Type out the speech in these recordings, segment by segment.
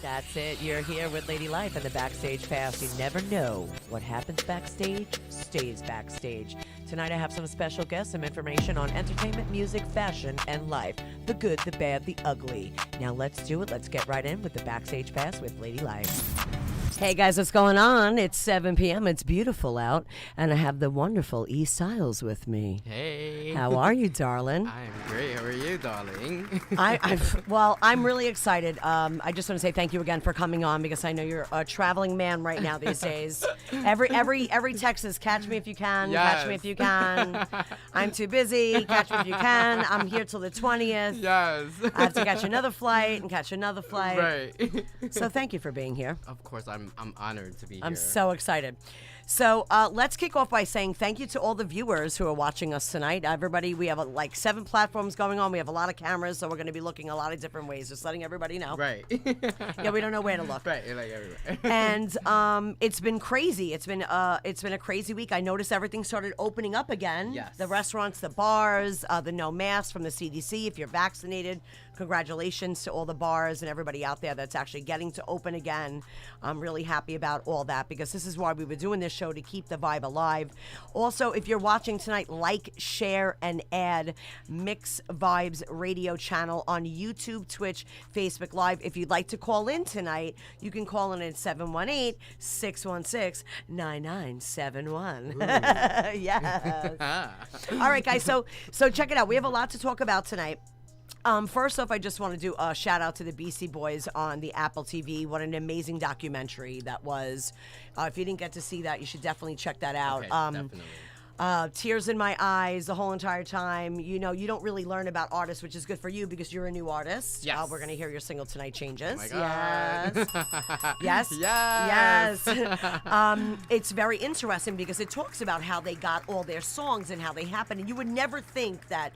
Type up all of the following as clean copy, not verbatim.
That's it. You're here with Ladylife and the Backstage Pass. You never know what happens backstage stays backstage. Tonight I have some special guests, some information on entertainment, music, fashion, and life. The good, the bad, the ugly. Now let's do it. Let's get right in with the Backstage Pass with Ladylife. Hey guys, what's going on? It's 7 p.m. It's beautiful out, and I have the wonderful E. Styles with me. Hey. How are you, darling? I'm great. How are you, darling? I'm really excited. I just want to say thank you again for coming on because I know you're a traveling man right now these days. Every text is catch me if you can, catch me if you can. I'm too busy, catch me if you can. I'm here till the 20th. Yes. I have to catch another flight and catch another flight. Right. So thank you for being here. Of course, I'm honored to be here. I'm so excited. So let's kick off by saying thank you to all the viewers who are watching us tonight. Everybody, we have like 7 platforms going on. We have a lot of cameras, so we're going to be looking a lot of different ways. Just letting everybody know. Right. Yeah, we don't know where to look. Right, like everywhere. And it's been crazy. It's been a crazy week. I noticed everything started opening up again. Yes. The restaurants, the bars, the no mask from the CDC. If you're vaccinated, congratulations to all the bars and everybody out there that's actually getting to open again. I'm really happy about all that because this is why we were doing this show, to keep the vibe alive. Also, if you're watching tonight, like, share, and add Mix Vibes Radio channel on YouTube, Twitch, Facebook Live. If you'd like to call in tonight, you can call in at 718-616-9971. Yes. All right, guys. So check it out. We have a lot to talk about tonight. First off, I just want to do a shout out to the BC Boys on the Apple TV. What an amazing documentary that was. If you didn't get to see that, you should definitely check that out. Okay, definitely. Tears in my eyes the whole entire time. You know, you don't really learn about artists, which is good for you because you're a new artist. Yes. We're going to hear your single tonight, Changes. Oh my God. Yes. Yes. Yes. It's very interesting because it talks about how they got all their songs and how they happened. And you would never think that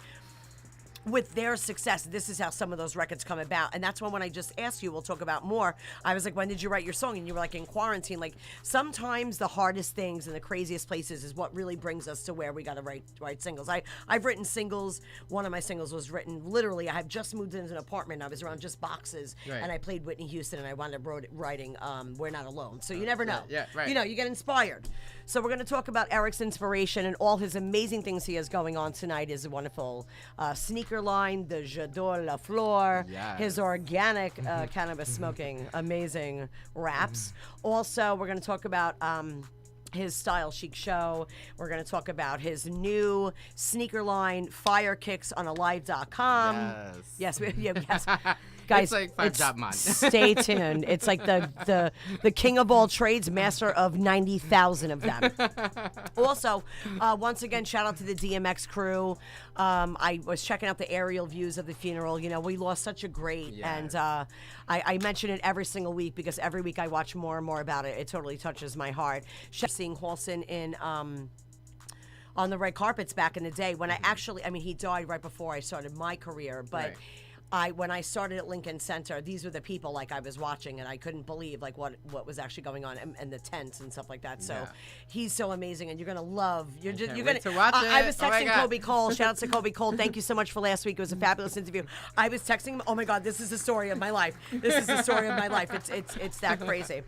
with their success, this is how some of those records come about. And that's when I just asked you, we'll talk about more. I was like, when did you write your song? And you were like, in quarantine. Like, sometimes the hardest things and the craziest places is what really brings us to where we got to write singles. I've written singles. One of my singles was written literally, I have just moved into an apartment. I was around just boxes. Right. And I played Whitney Houston and I wound up writing We're Not Alone. So you never know. Yeah, right. You know, you get inspired. So we're going to talk about Eric's inspiration and all his amazing things he has going on tonight. His wonderful sneaker line, the J'adore la Fleur, Yes. his organic cannabis smoking, amazing raps. Also, we're going to talk about his Style Chic show. We're going to talk about his new sneaker line, Fire Kicks on Alive.com. Yes. Yes. Guys, it's like 5 job month. Stay tuned. It's like the king of all trades, master of 90,000 of them. Also, once again, shout out to the DMX crew. I was checking out the aerial views of the funeral. You know, we lost such a great, Yes. and I mention it every single week because every week I watch more and more about it. It totally touches my heart. Seeing Halston in on the red carpets back in the day when he died right before I started my career, but. Right. When I started at Lincoln Center, these were the people like I was watching, and I couldn't believe like what was actually going on, and the tents and stuff like that. So he's so amazing, and you're gonna love. You're gonna to watch I it. was Oh my texting God. Kobe Cole. Shout out to Kobe Cole. Thank you so much for last week. It was a fabulous interview. I was texting him. Oh my God, this is the story of my life. This is the story of my life. It's that crazy.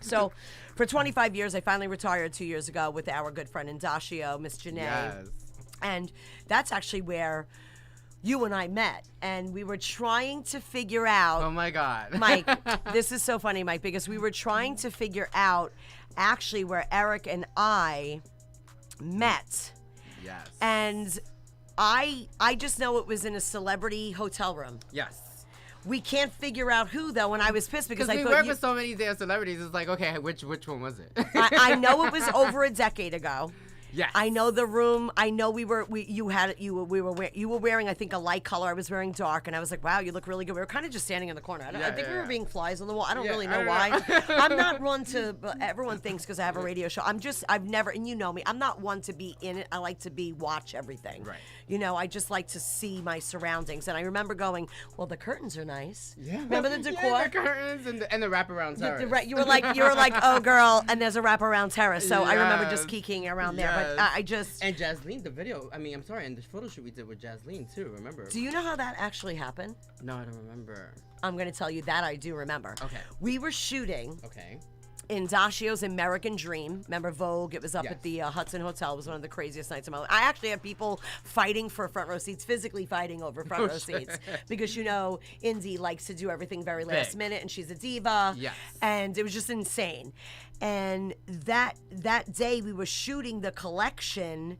So, for 25 years, I finally retired 2 years ago with our good friend Indashio, Miss Janae, Yes. and that's actually where you and I met, and we were trying to figure out. Oh my God. Mike, this is so funny, Mike, because we were trying to figure out actually where Eric and I met. Yes. And I just know it was in a celebrity hotel room. Yes. We can't figure out who though, and I was pissed because I we thought work with so many damn celebrities. It's like, okay, which one was it? I know it was over a decade ago. Yes. I know the room. I know you were wearing, I think, a light color. I was wearing dark, and I was like, wow, you look really good. We were kind of just standing in the corner. I think we were being flies on the wall. I don't really know why. I'm not one to, everyone thinks because I have a radio show. I've never, and you know me, I'm not one to be in it. I like to watch everything. Right. You know, I just like to see my surroundings. And I remember going, well, the curtains are nice. Yeah. Remember the decor? Yeah, the curtains and the wraparound terrace. You were like, oh, girl, and there's a wraparound terrace. So I remember just Yes. kikiing around there. But Yes. I just... And Jasleen, the video, and the photo shoot we did with Jasleen, too, remember? Do you know how that actually happened? No, I don't remember. I'm going to tell you that I do remember. Okay. We were shooting Okay. in Dacio's American Dream. Remember Vogue? It was up Yes. at the Hudson Hotel. It was one of the craziest nights of my life. I actually had people fighting for front row seats, physically fighting over front row seats. Because, you know, Indy likes to do everything very last Big. minute, and she's a diva. Yes. And it was just insane. And that day we were shooting the collection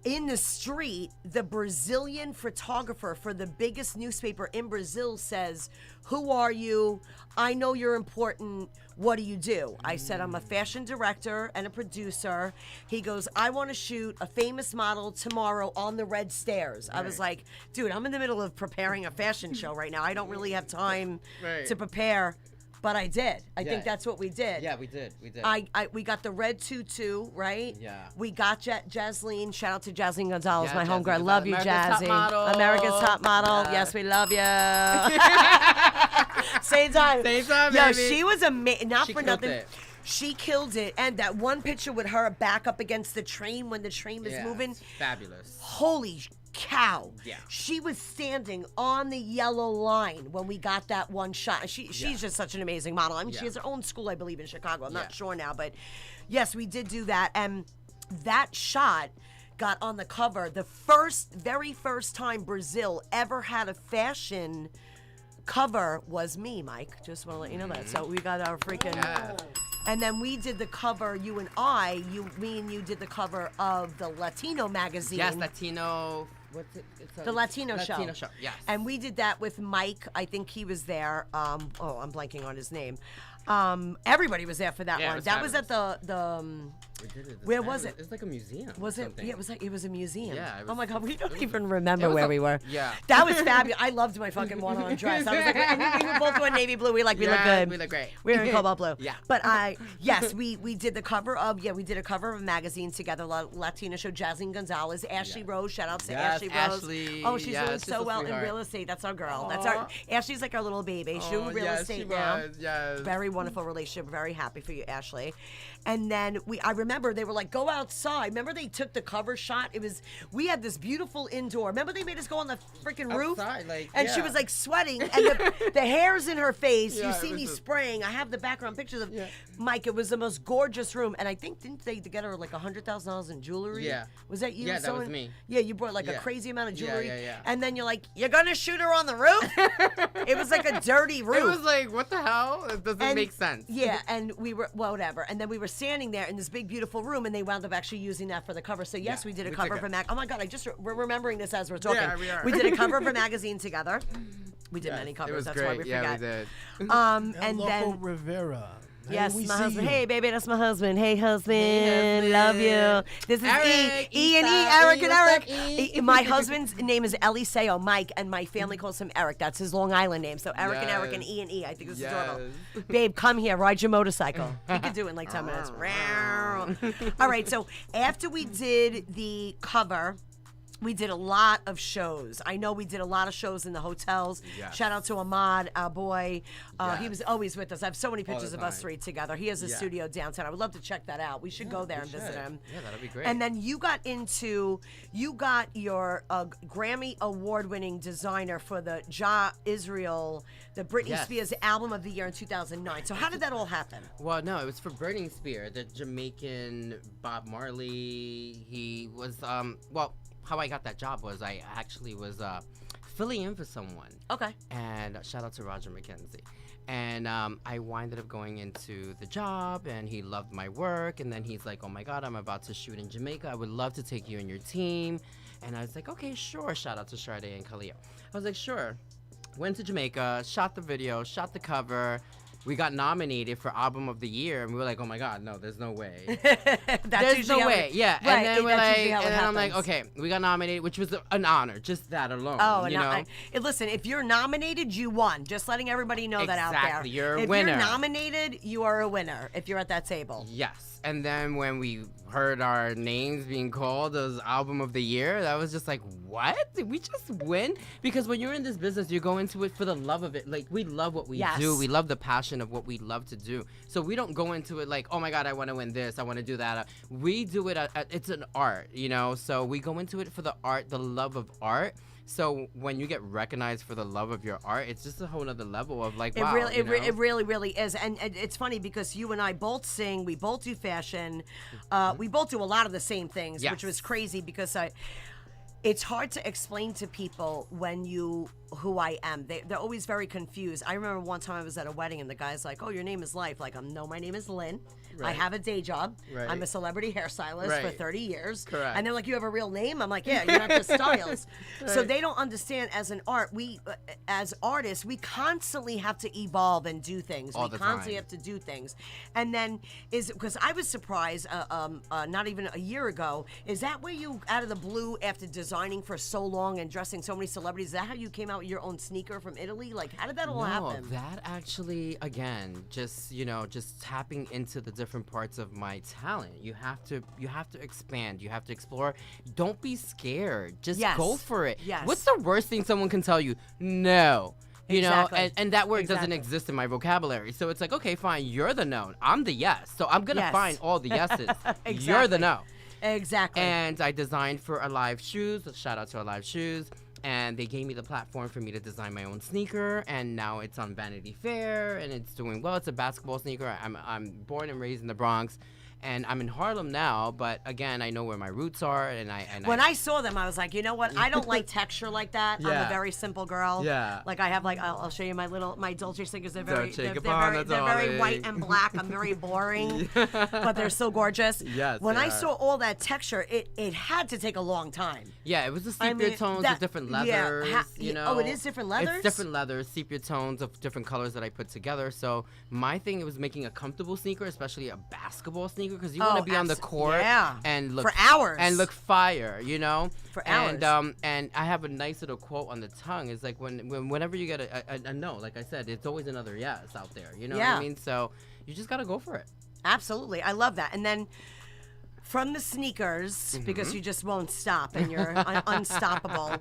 in the street. The Brazilian photographer for the biggest newspaper in Brazil says, "Who are you? I know you're important. What do you do?" I said, "I'm a fashion director and a producer." He goes, "I want to shoot a famous model tomorrow on the red stairs." I was like, dude, I'm in the middle of preparing a fashion show right now. I don't really have time Right. to prepare. But I did. I Yeah. think that's what we did. Yeah, we did. We got the red tutu, right? Yeah. We got Jasleen. Shout out to Jasleen Gonzalez, Yeah, my Jasleen homegirl. I love you, Gonzalez, America's Jazzy. Top Model. America's Top Model. Yeah. Yes, we love you. Same time. Same time, Yo, baby. she was amazing. Not She for killed nothing. it. She killed it. And that one picture with her back up against the train when the train was Yeah, moving. it's fabulous. Holy cow. Yeah. She was standing on the yellow line when we got that one shot. She's Yeah. just such an amazing model. I mean, she Yeah. has her own school, I believe, in Chicago. I'm not Yeah. sure now, but yes, we did do that. And that shot got on the cover. The very first time Brazil ever had a fashion cover was me, Mike. Just want to let you know that. So we got our freaking... Yeah. And then we did the cover, me and you did the cover of the Latino magazine. Yes, Latino. What's it? It's The Latino show. Latino show. Yes. And we did that with Mike. I think he was there. I'm blanking on his name. Everybody was there for that Yeah, it one. was That was at fabulous. the We did it. where was it? It's like a museum. was or it? something. Yeah, it was a museum. Yeah, it Oh my was- God, we don't it was- even remember it was where a- we were. yeah. That was fabulous. I loved my fucking one-on dress. I was like, and we were both wearing navy blue. We look Yeah, good. we look great. We were in cobalt blue. Yeah. But yes, we did the cover of a magazine together, Latino show. Jasleen Gonzalez, Ashley Yeah. Rose. Shout out to Yes, Ashley Rose. Ashley. Oh, she's Yes, doing she's so a well in sweetheart. real estate. That's our girl. Aw. Ashley's like our little baby. She's doing real yes, estate she now. was, yes. Very wonderful relationship. Very happy for you, Ashley. And then I remember they were like, go outside. Remember they took the cover shot? We had this beautiful indoor. Remember they made us go on the freaking roof? Outside, like, and she yeah. was like sweating and the hair's in her face. Yeah, You it see was me just- spraying. I have the background pictures of Yeah. Mike. It was the most gorgeous room. And I think, didn't they get her like $100,000 in jewelry? Yeah. Was that you? Yeah, that was me. Yeah, you brought like a Yeah. crazy amount of Yeah, jewelry. yeah. And then you're like, you're going to shoot her on the roof? It was like a dirty roof. It was like, what the hell? It doesn't And- make sense. Yeah, and we were whatever, and then we were standing there in this big beautiful room, and they wound up actually using that for the cover. So yes, Yeah, we did a we cover took for it. Mag. Oh my God, we're remembering this as we're talking. Yeah, we are. We did a cover for magazine together. We did Yes, many it covers. was That's great. why we yeah, forgot. we did. And Loco then. Rivera. Hey, Yes, we my see husband. you. Hey, baby, that's my husband. Hey, husband. Hey, Love you. husband. This is Eric, E and E, Issa, Eric E, and what's Eric. up, E? My husband's name is Eliseo, Mike, and my family calls him Eric. That's his Long Island name. So Eric and Eric and Yes. E and E. I think this is Yes. adorable. Babe, come here. Ride your motorcycle. He could do it in like 10 minutes. All right, so after we did the cover, we did a lot of shows. I know we did a lot of shows in the hotels. Yes. Shout out to Ahmad, our boy. He Yes. was always with us. I have so many pictures the of us time. three together. He has a Yeah. studio downtown. I would love to check that out. We should go there and we visit should. him. Yeah, that'd be great. And then you got your Grammy award-winning designer for the Israel, the Britney Yes. Spears album of the year in 2009. So how did that all happen? Well, no, it was for Burning Spear, the Jamaican Bob Marley. He was, how I got that job was I actually was filling in for someone. Okay. And shout out to Roger McKenzie. And I winded up going into the job, and he loved my work. And then he's like, oh my God, I'm about to shoot in Jamaica. I would love to take you and your team. And I was like, okay, sure. Shout out to Sade and Khalil. I was like, sure. Went to Jamaica, shot the video, shot the cover. we got nominated for Album of the Year, and we were like, oh my God, no, there's no way. That's There's usually no how way. Yeah. Right, And then we're that's like, usually how it and then I'm like, happens. okay, we got nominated, which was an honor, just that alone. Oh, you and know? listen, if you're nominated, you won. Just letting everybody know that out there. Exactly, you're a if winner. you're nominated, you are a winner if you're at that table. Yes. And then when we heard our names being called as Album of the Year, that was just like, what? Did we just win? Because when you're in this business, you go into it for the love of it. Like, we love what we Yes. do. We love the passion of what we love to do. So we don't go into it like, oh my God, I want to win this. I want to do that. We do it. It's an art, you know? So we go into it for the art, the love of art. So when you get recognized for the love of your art, it's just a whole other level of like, wow. It really is. And it's funny because you and I both sing, we both do fashion, we both do a lot of the same things, Yes. which was crazy because it's hard to explain to people who I am. They're always very confused. I remember one time I was at a wedding and the guy's like, oh, your name is Life. Like, no, my name is Lynn. I Right. have a day job. Right. I'm a celebrity hairstylist for Right. 30 years. Correct. And they're like, you have a real name? I'm like, yeah, you're not just stylist. So Right. they don't understand as an art, as artists, we constantly have to evolve and do things. All We the constantly time. have to do things. And then because I was surprised, not even a year ago, is that where you, out of the blue, after designing for so long and dressing so many celebrities, is that how you came out with your own sneaker from Italy? Like, how did that all happen? That actually, again, just tapping into the different parts of my talent. You have to expand. You have to explore. Don't be scared. Just Yes. go for it. Yes. What's the worst thing someone can tell you? No. You Exactly. know, and that word doesn't Exactly. exist in my vocabulary. So it's like, okay, fine, you're the no. I'm the yes. So I'm gonna Yes. find all the yeses. You're Exactly. the no. Exactly. And I designed for Alive Shoes. Shout out to Alive Shoes. And they gave me the platform for me to design my own sneaker. And now it's on Vanity Fair, and it's doing well. It's a basketball sneaker. I'm born and raised in the Bronx, and I'm in Harlem now. But again, I know where my roots are. And when I saw them, I was like, you know what? I don't like texture like that. I'm a Yeah. very simple girl. Yeah. Like I have I'll show you my Dolce sneakers. They're very Dolce they're Gabbana, very white darling. and black. I'm very boring, but they're so gorgeous. Yes, When they I are. saw all that texture, it had to take a long time. Yeah, it was the I sepia mean, tones that- of different yeah, leathers, you know. oh, it is different leathers? It's different leathers, sepia tones of different colors that I put together. So my thing, it was making a comfortable sneaker, especially a basketball sneaker, because you want to be on the court yeah. and look For hours. and look fire, you know. For And hours. and I have a nice little quote on the tongue. It's like whenever you get a no, like I said, it's always another yes out there. You know what Yeah. I mean? So you just gotta go for it. Absolutely. I love that. And then from the sneakers, Mm-hmm. because you just won't stop and you're unstoppable,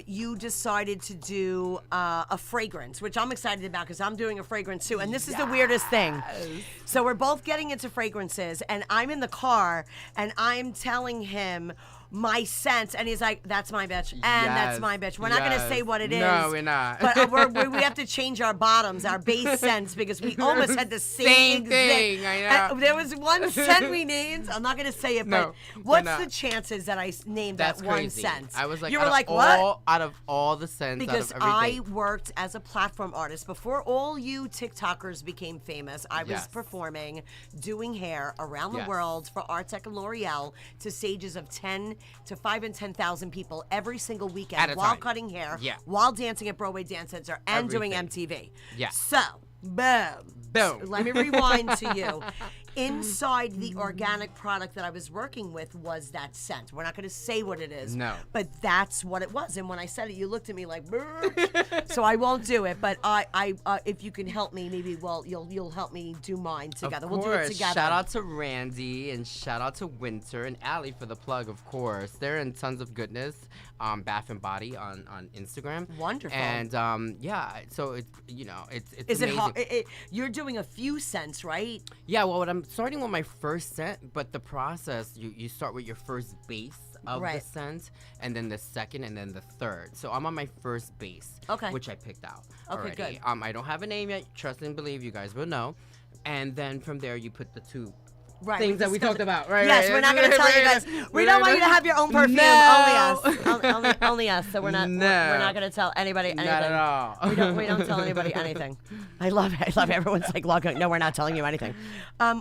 you decided to do a fragrance, which I'm excited about because I'm doing a fragrance too. And this is the weirdest thing. So we're both getting into fragrances, and I'm in the car, and I'm telling him my scent, and he's like, that's my bitch, and that's Yes, my bitch. We're not going to say yes. what it is. No, we're not. But we have to change our bottoms, our base scents, because we almost had the Same exact thing, I know. there was one scent we named. I'm not going to say it, No, but we're what's not. the chances that I named That's that one crazy. scent? I was like, you were out like, of what? Out of all the scents, Because out of I everything. worked as a platform artist before all you TikTokers became famous. I was Yes. performing, doing hair around the Yes. world for Artec and L'Oreal to stages of 5 and 10,000 people every single weekend At a while time. cutting hair, Yeah. while dancing at Broadway Dance Center and doing Everything. MTV. Yeah. So, boom. Boom. Let me rewind to you. Inside the organic product that I was working with was that scent. We're not going to say what it is. No. But that's what it was. And when I said it, you looked at me like, "Brr." So I won't do it. But I if you can help me, maybe you'll help me do mine together. Of We'll course. do it together. Shout out to Randy and shout out to Winter and Allie for the plug, of course. They're in Tons of Goodness, Bath and Body on Instagram. Wonderful. And yeah, so it's it's Is it amazing. hard? You're doing a few scents, right? Yeah, well, I'm starting with my first scent, but the process, you start with your first base of Right. the scent, and then the second, and then the third. So I'm on my first base, Okay. which I picked out Okay, already. good. I don't have a name yet. Trust and believe, you guys will know. And then from there, you put the two Right. things that we talked about, right? Yes, right. we're not going to tell you guys. We don't want you to have your own perfume. No. Only us. Only us. So we're not. No. We're not going to tell anybody anything. Not at all. We don't tell anybody anything. I love it. I love everyone's like, "Look, no, we're not telling you anything."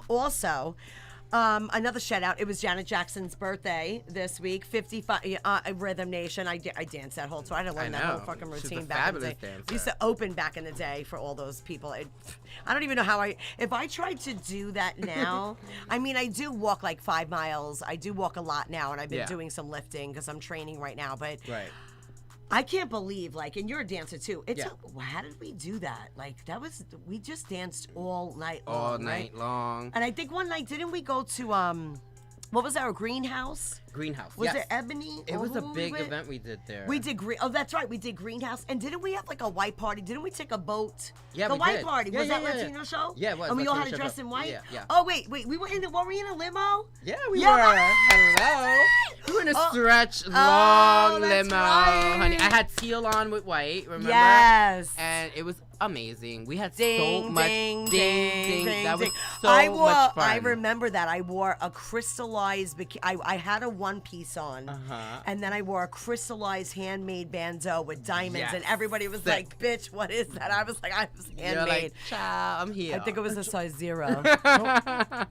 Also, Another shout out. It was Janet Jackson's birthday this week. 55 Rhythm Nation. I danced that whole tour. I had to learn that whole fucking She's routine a back in the day. fabulous dancer. We used to open back in the day for all those people. I don't even know how if I tried to do that now. I mean, I do walk like 5 miles. I do walk a lot now, and I've been doing some lifting because I'm training right now. But I can't believe, like, and you're a dancer too. How did we do that? Like, we just danced all night long. All night long. And I think one night, didn't we go to, what was our greenhouse? Greenhouse. Was it Ebony? It was a big event we did there. We did that's right. We did Greenhouse. And didn't we have like a white party? Didn't we take a boat? Yeah, the we white did. party. Yeah, was yeah, that yeah, Latino show? Yeah, it was. And we all Latino had to show. dress in white? Yeah. Oh, wait. We were we in a limo? Yeah, we Yeah, were. right. Hello. We were in a stretch long that's limo, right. honey. I had teal on with white, remember? Yes. And it was amazing. We had Ding, so much ding, ding. That was ding. so much fun. I remember that. I wore a crystallized bikini. I had a one piece on, and then I wore a crystallized handmade bandeau with diamonds, and everybody was like, "Bitch, what is that?" I was like, "I was handmade." You're like, child, I'm here. I think it was a size 0.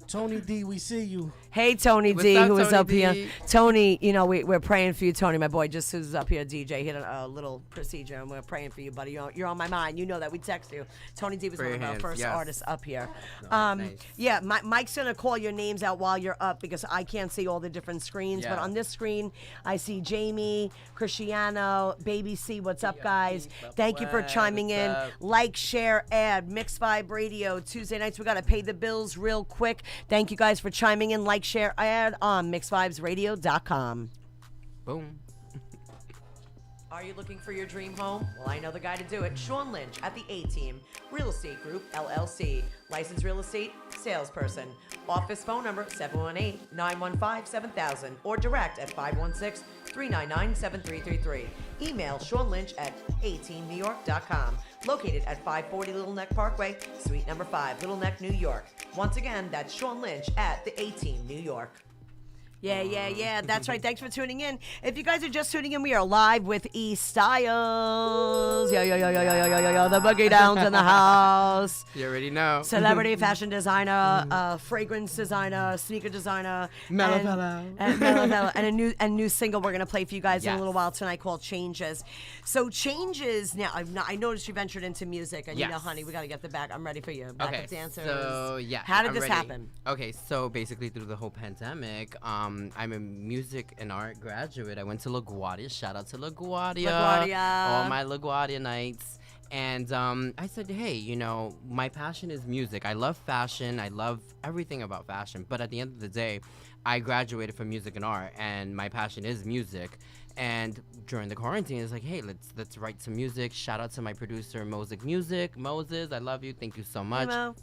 Tony D, we see you. Hey, Tony What's D, up, who was Tony up here. D? Tony, you know, we're praying for you, Tony, my boy, just who's up here, DJ. He had a little procedure, and we're praying for you, buddy. You're on my mind. You know that. We text you. Tony D was one of our first artists up here. Nice. Yeah, Mike's going to call your names out while you're up because I can't see all the different screens. But on this screen, I see Jamie, Cristiano, Baby C. What's up, guys? Thank you for chiming in. up? Like, share, add. Mix Vibe Radio. Tuesday nights, we got to pay the bills real quick. Thank you guys for chiming in. Like, share, add on mixvibesradio.com. Boom. Are you looking for your dream home? Well, I know the guy to do it. Sean Lynch at the A-Team Real Estate Group, LLC. Licensed real estate salesperson. Office phone number 718-915-7000 or direct at 516-399-7333. Email Sean Lynch at ateamnewyork.com. Located at 540 Little Neck Parkway, Suite number 5, Little Neck, New York. Once again, that's Sean Lynch at the A-Team New York. Yeah. That's right. Thanks for tuning in. If you guys are just tuning in, we are live with E Styles. Yo. The Boogie Down's in the house. You already know. Celebrity fashion designer, fragrance designer, sneaker designer, Mellow and a new single we're gonna play for you guys in a little while tonight called Changes. So Changes. Now I noticed you ventured into music, and you know, honey, we gotta get the back. I'm ready for you. Backup dancers. So how did I'm this ready. happen? Okay, so basically through the whole pandemic, I'm a music and art graduate. I went to LaGuardia. Shout out to LaGuardia. All my LaGuardia nights. And I said, hey, you know, my passion is music. I love fashion. I love everything about fashion. But at the end of the day, I graduated from music and art, and my passion is music. And during the quarantine, it's like, hey, let's write some music. Shout out to my producer, Music. Moses, I love you. Thank you so much. Hello.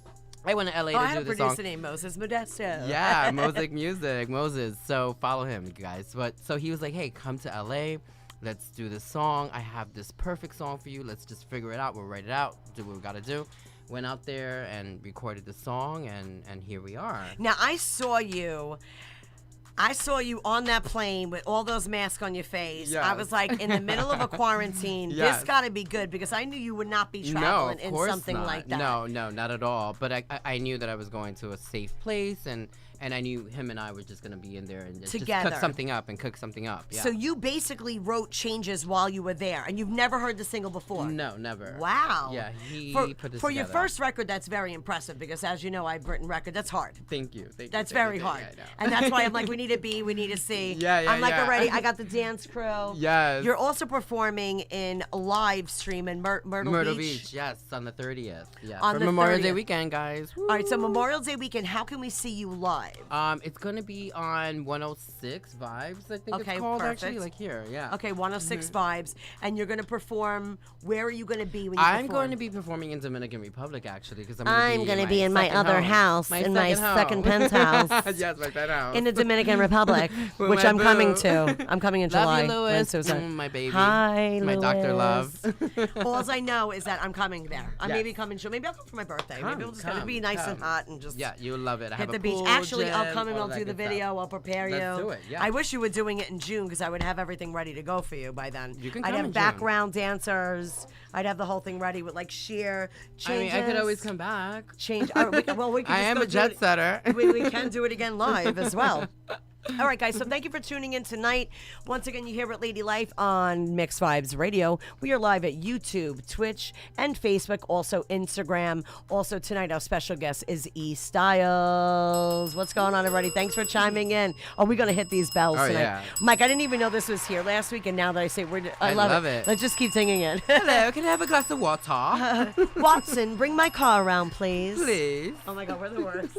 I went to LA to do the song. I had a producer named Moses Modesto. Yeah, Music, Moses. So follow him, you guys. But so he was like, hey, come to LA. Let's do this song. I have this perfect song for you. Let's just figure it out. We'll write it out. Do what we got to do. Went out there and recorded the song, and here we are. Now, I saw you on that plane with all those masks on your face. Yes. I was like, in the middle of a quarantine, this got to be good because I knew you would not be traveling in something like that. No, not at all. But I knew that I was going to a safe place, and I knew him and I were just going to be in there and just cook something up. Yeah. So you basically wrote Changes while you were there, and you've never heard the single before? No, never. Wow. Yeah, he put this for your together. first record, that's very impressive because, as you know, I've written record. That's hard. Thank you. That's very hard. Yeah, and that's why I'm like, we need a B, we need a C. Yeah, I'm like, yeah. already, I got the dance crew. Yes. You're also performing in a live stream in Myrtle Beach. Yes, on the 30th. Yeah, On for the Memorial Day 30th. weekend, guys. All right, so Memorial Day weekend, how can we see you live? It's gonna be on 106 Vibes, I think Okay, it's called, perfect. actually, like here, yeah. Okay, 106 Vibes, and you're going to perform. Where are you going to be when you I'm perform? going to be performing in Dominican Republic, actually, because I'm going to be in my other house, in my second penthouse. Yes, my penthouse. In the Dominican Dominican Republic, With which my I'm coming boo. to. I'm coming in Love July. you, Louis. Susan. My baby. Hi, My Dr. Love. All I know is that I'm coming there. I Yes. maybe coming. Maybe I'll come for my birthday. Maybe we'll just Come, be nice and come. hot and just Yeah, you'll love it. I hit have the a beach. pool, Actually, I'll gym, come and all I'll that do the good video. stuff. I'll prepare you. Let's do it, yeah. I wish you were doing it in June because I would have everything ready to go for you by then. You can I'd come have in June. background dancers. I'd have the whole thing ready with like sheer I mean, changes. I could always come back. Change. We can I just am go a do jet it- setter. we can do it again live as well. All right, guys. So thank you for tuning in tonight. Once again, you hear at Ladylife on Mix Vibes Radio. We are live at YouTube, Twitch, and Facebook. Also Instagram. Also tonight, our special guest is E Styles. What's going on, everybody? Thanks for chiming in. Oh, we're gonna hit these bells Oh, tonight. yeah. Mike, I didn't even know this was here last week, and now that I say I love love it. Let's just keep singing it. Hello, can I have a glass of water? Watson, bring my car around, please. Please. Oh my God, we're the worst.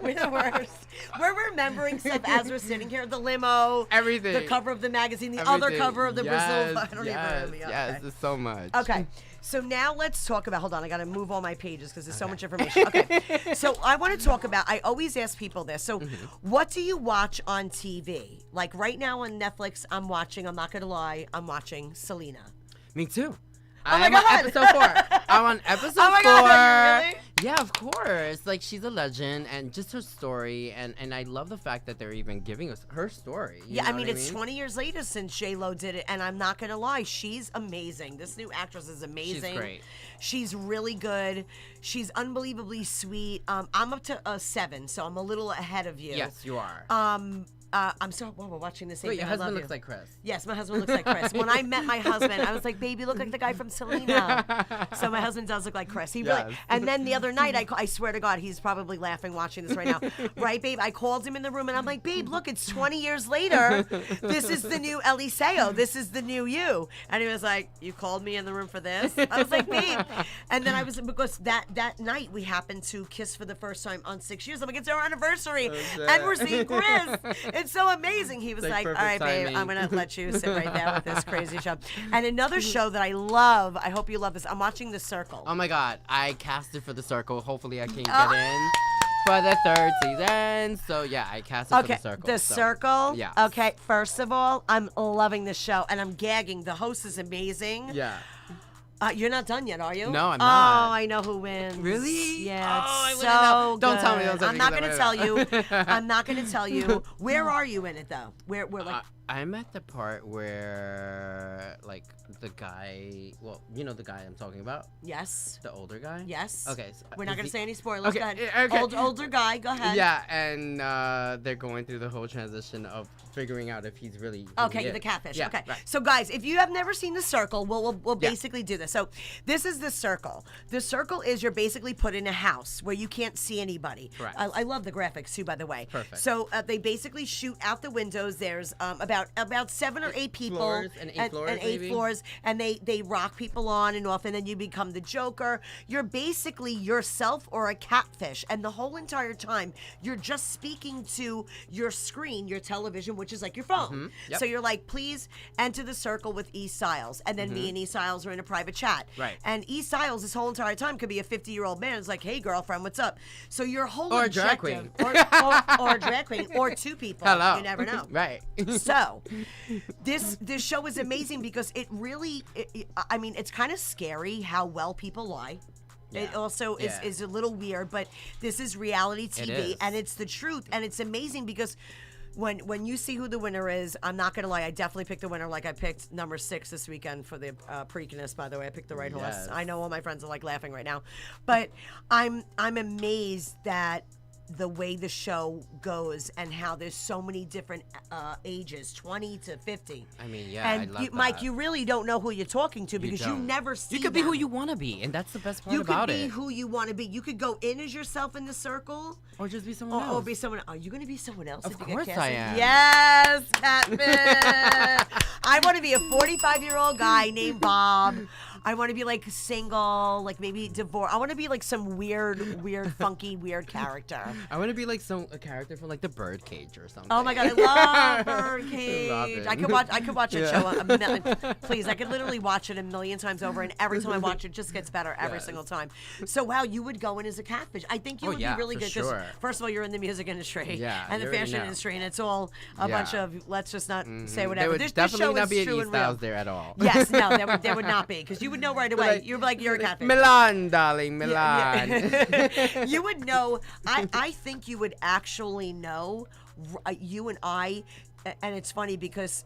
We're the worst. We're remembering stuff as we're sitting here. The limo, Everything. the cover of the magazine, the other Everything. cover of the yes, Brazil. I don't yes, even remember. Yes, Okay. there's so much. Okay, so now let's talk about. Hold on, I got to move all my pages because there's so much information. Okay, so I want to talk about. I always ask people this. So, what do you watch on TV? Like right now on Netflix, I'm watching. I'm not gonna lie, I'm watching Selena. Me too. Oh my I'm on God. episode 4. I'm on episode 4. Oh my God, are you really? Yeah, of course. Like, she's a legend, and just her story, and I love the fact that they're even giving us her story. You Yeah, know I mean, what it's 20 years later since J-Lo did it, and I'm not going to lie, she's amazing. This new actress is amazing. She's great. She's really good. She's unbelievably sweet. I'm up to 7, so I'm a little ahead of you. Yes, you are. I'm so, well, we're watching the same Wait, thing. your I husband love looks you. like Chris. Yes, my husband looks like Chris. When I met my husband, I was like, baby, you look like the guy from Selena. So my husband does look like Chris. He really, Yes. and then the other night, I swear to God, he's probably laughing watching this right now. Right, babe? I called him in the room and I'm like, babe, look, it's 20 years later. This is the new Eliseo. This is the new you. And he was like, you called me in the room for this? I was like, babe. And then I was, because that night we happened to kiss for the first time on 6 years. I'm like, it's our anniversary. And we're seeing Chris. It's so amazing. He was Like like, all perfect right, babe, timing. I'm going to let you sit right there with this crazy show. And another show that I love, I hope you love this, I'm watching The Circle. Oh my God, I casted for The Circle. Hopefully I can get Oh. in for the 3rd season. So yeah, I casted for Okay, The Circle. The so, Circle. Yeah. Okay, first of all, I'm loving the show, and I'm gagging. The host is amazing. Yeah. You're not done yet, are you? No, I'm Oh, not. I know who wins. Really? Yeah, Oh, I it's wouldn't know. so Don't tell me, good. don't tell I'm me, not 'cause going I to tell wouldn't you. know. I'm not going to tell you. Where are you in it, though? Where like... I'm at the part where, like, the guy, well, you know the guy I'm talking about? Yes. The older guy? Yes. Okay. So We're not is going to he- say any spoilers. Okay, Go ahead. okay. Older guy, go ahead. Yeah, and they're going through the whole transition of figuring out if he's really who Okay, he the is. catfish. Yeah, Okay, right. so guys, if you have never seen The Circle, we'll Yeah. basically do this. So this is The Circle. The Circle is you're basically put in a house where you can't see anybody. Correct. I love the graphics too, by the way. Perfect. So they basically shoot out the windows. There's about 7 or 8 people Floors and 8 floors, and 8 maybe? floors, and they rock people on and off, and then you become the Joker. You're basically yourself or a catfish, and the whole entire time you're just speaking to your screen, your television, which is like your phone. Yep. So you're like, please enter the circle with E Styles, and then me and E Styles are in a private chat. Right. And E Styles this whole entire time could be a 50-year-old man. It's like, hey girlfriend, what's up? So your whole Or a drag objective, queen. or a drag queen, or 2 people. Hello. You never know. Right. So, this show is amazing because it really, I mean, it's kind of scary how well people lie. It Yeah. also Yeah. is a little weird, but this is reality TV, is. and it's the truth, and it's amazing because when you see who the winner is, I'm not gonna lie, I definitely picked the winner. Like I picked number 6 this weekend for the Preakness. By the way, I picked the right horse. Yes. I know all my friends are like laughing right now, but I'm amazed that the way the show goes and how there's so many different ages, 20 to 50. I mean, yeah, And I love you, Mike, that. you really don't know who you're talking to because you don't. never see You could be who them. you want to be, and that's the best part You could about be it. who you want to be. You could go in as yourself in the circle, Or just be someone else. or be someone. Are you going to be someone else? Of if you course get I casted? am. Yes, catfish. I want to be a 45-year-old guy named Bob. I want to be like single, like maybe divorced. I want to be like some weird, funky, weird character. I want to be like a character from like the Birdcage or something. Oh my God, I love Birdcage. Love it. I could watch a show. Please, I could literally watch it a million times over, and every time I watch it, it just gets better every single time. So wow, you would go in as a catfish. I think you would be really good because first of all, you're in the music industry and the fashion industry, and it's all a bunch of let's just not say whatever. There would definitely not be any styles there at all. Yes, no, there would not be because you would know right away. You're like you're a catfish. Milan, darling, Milan. You would know. I think you would actually know. You and I, and it's funny because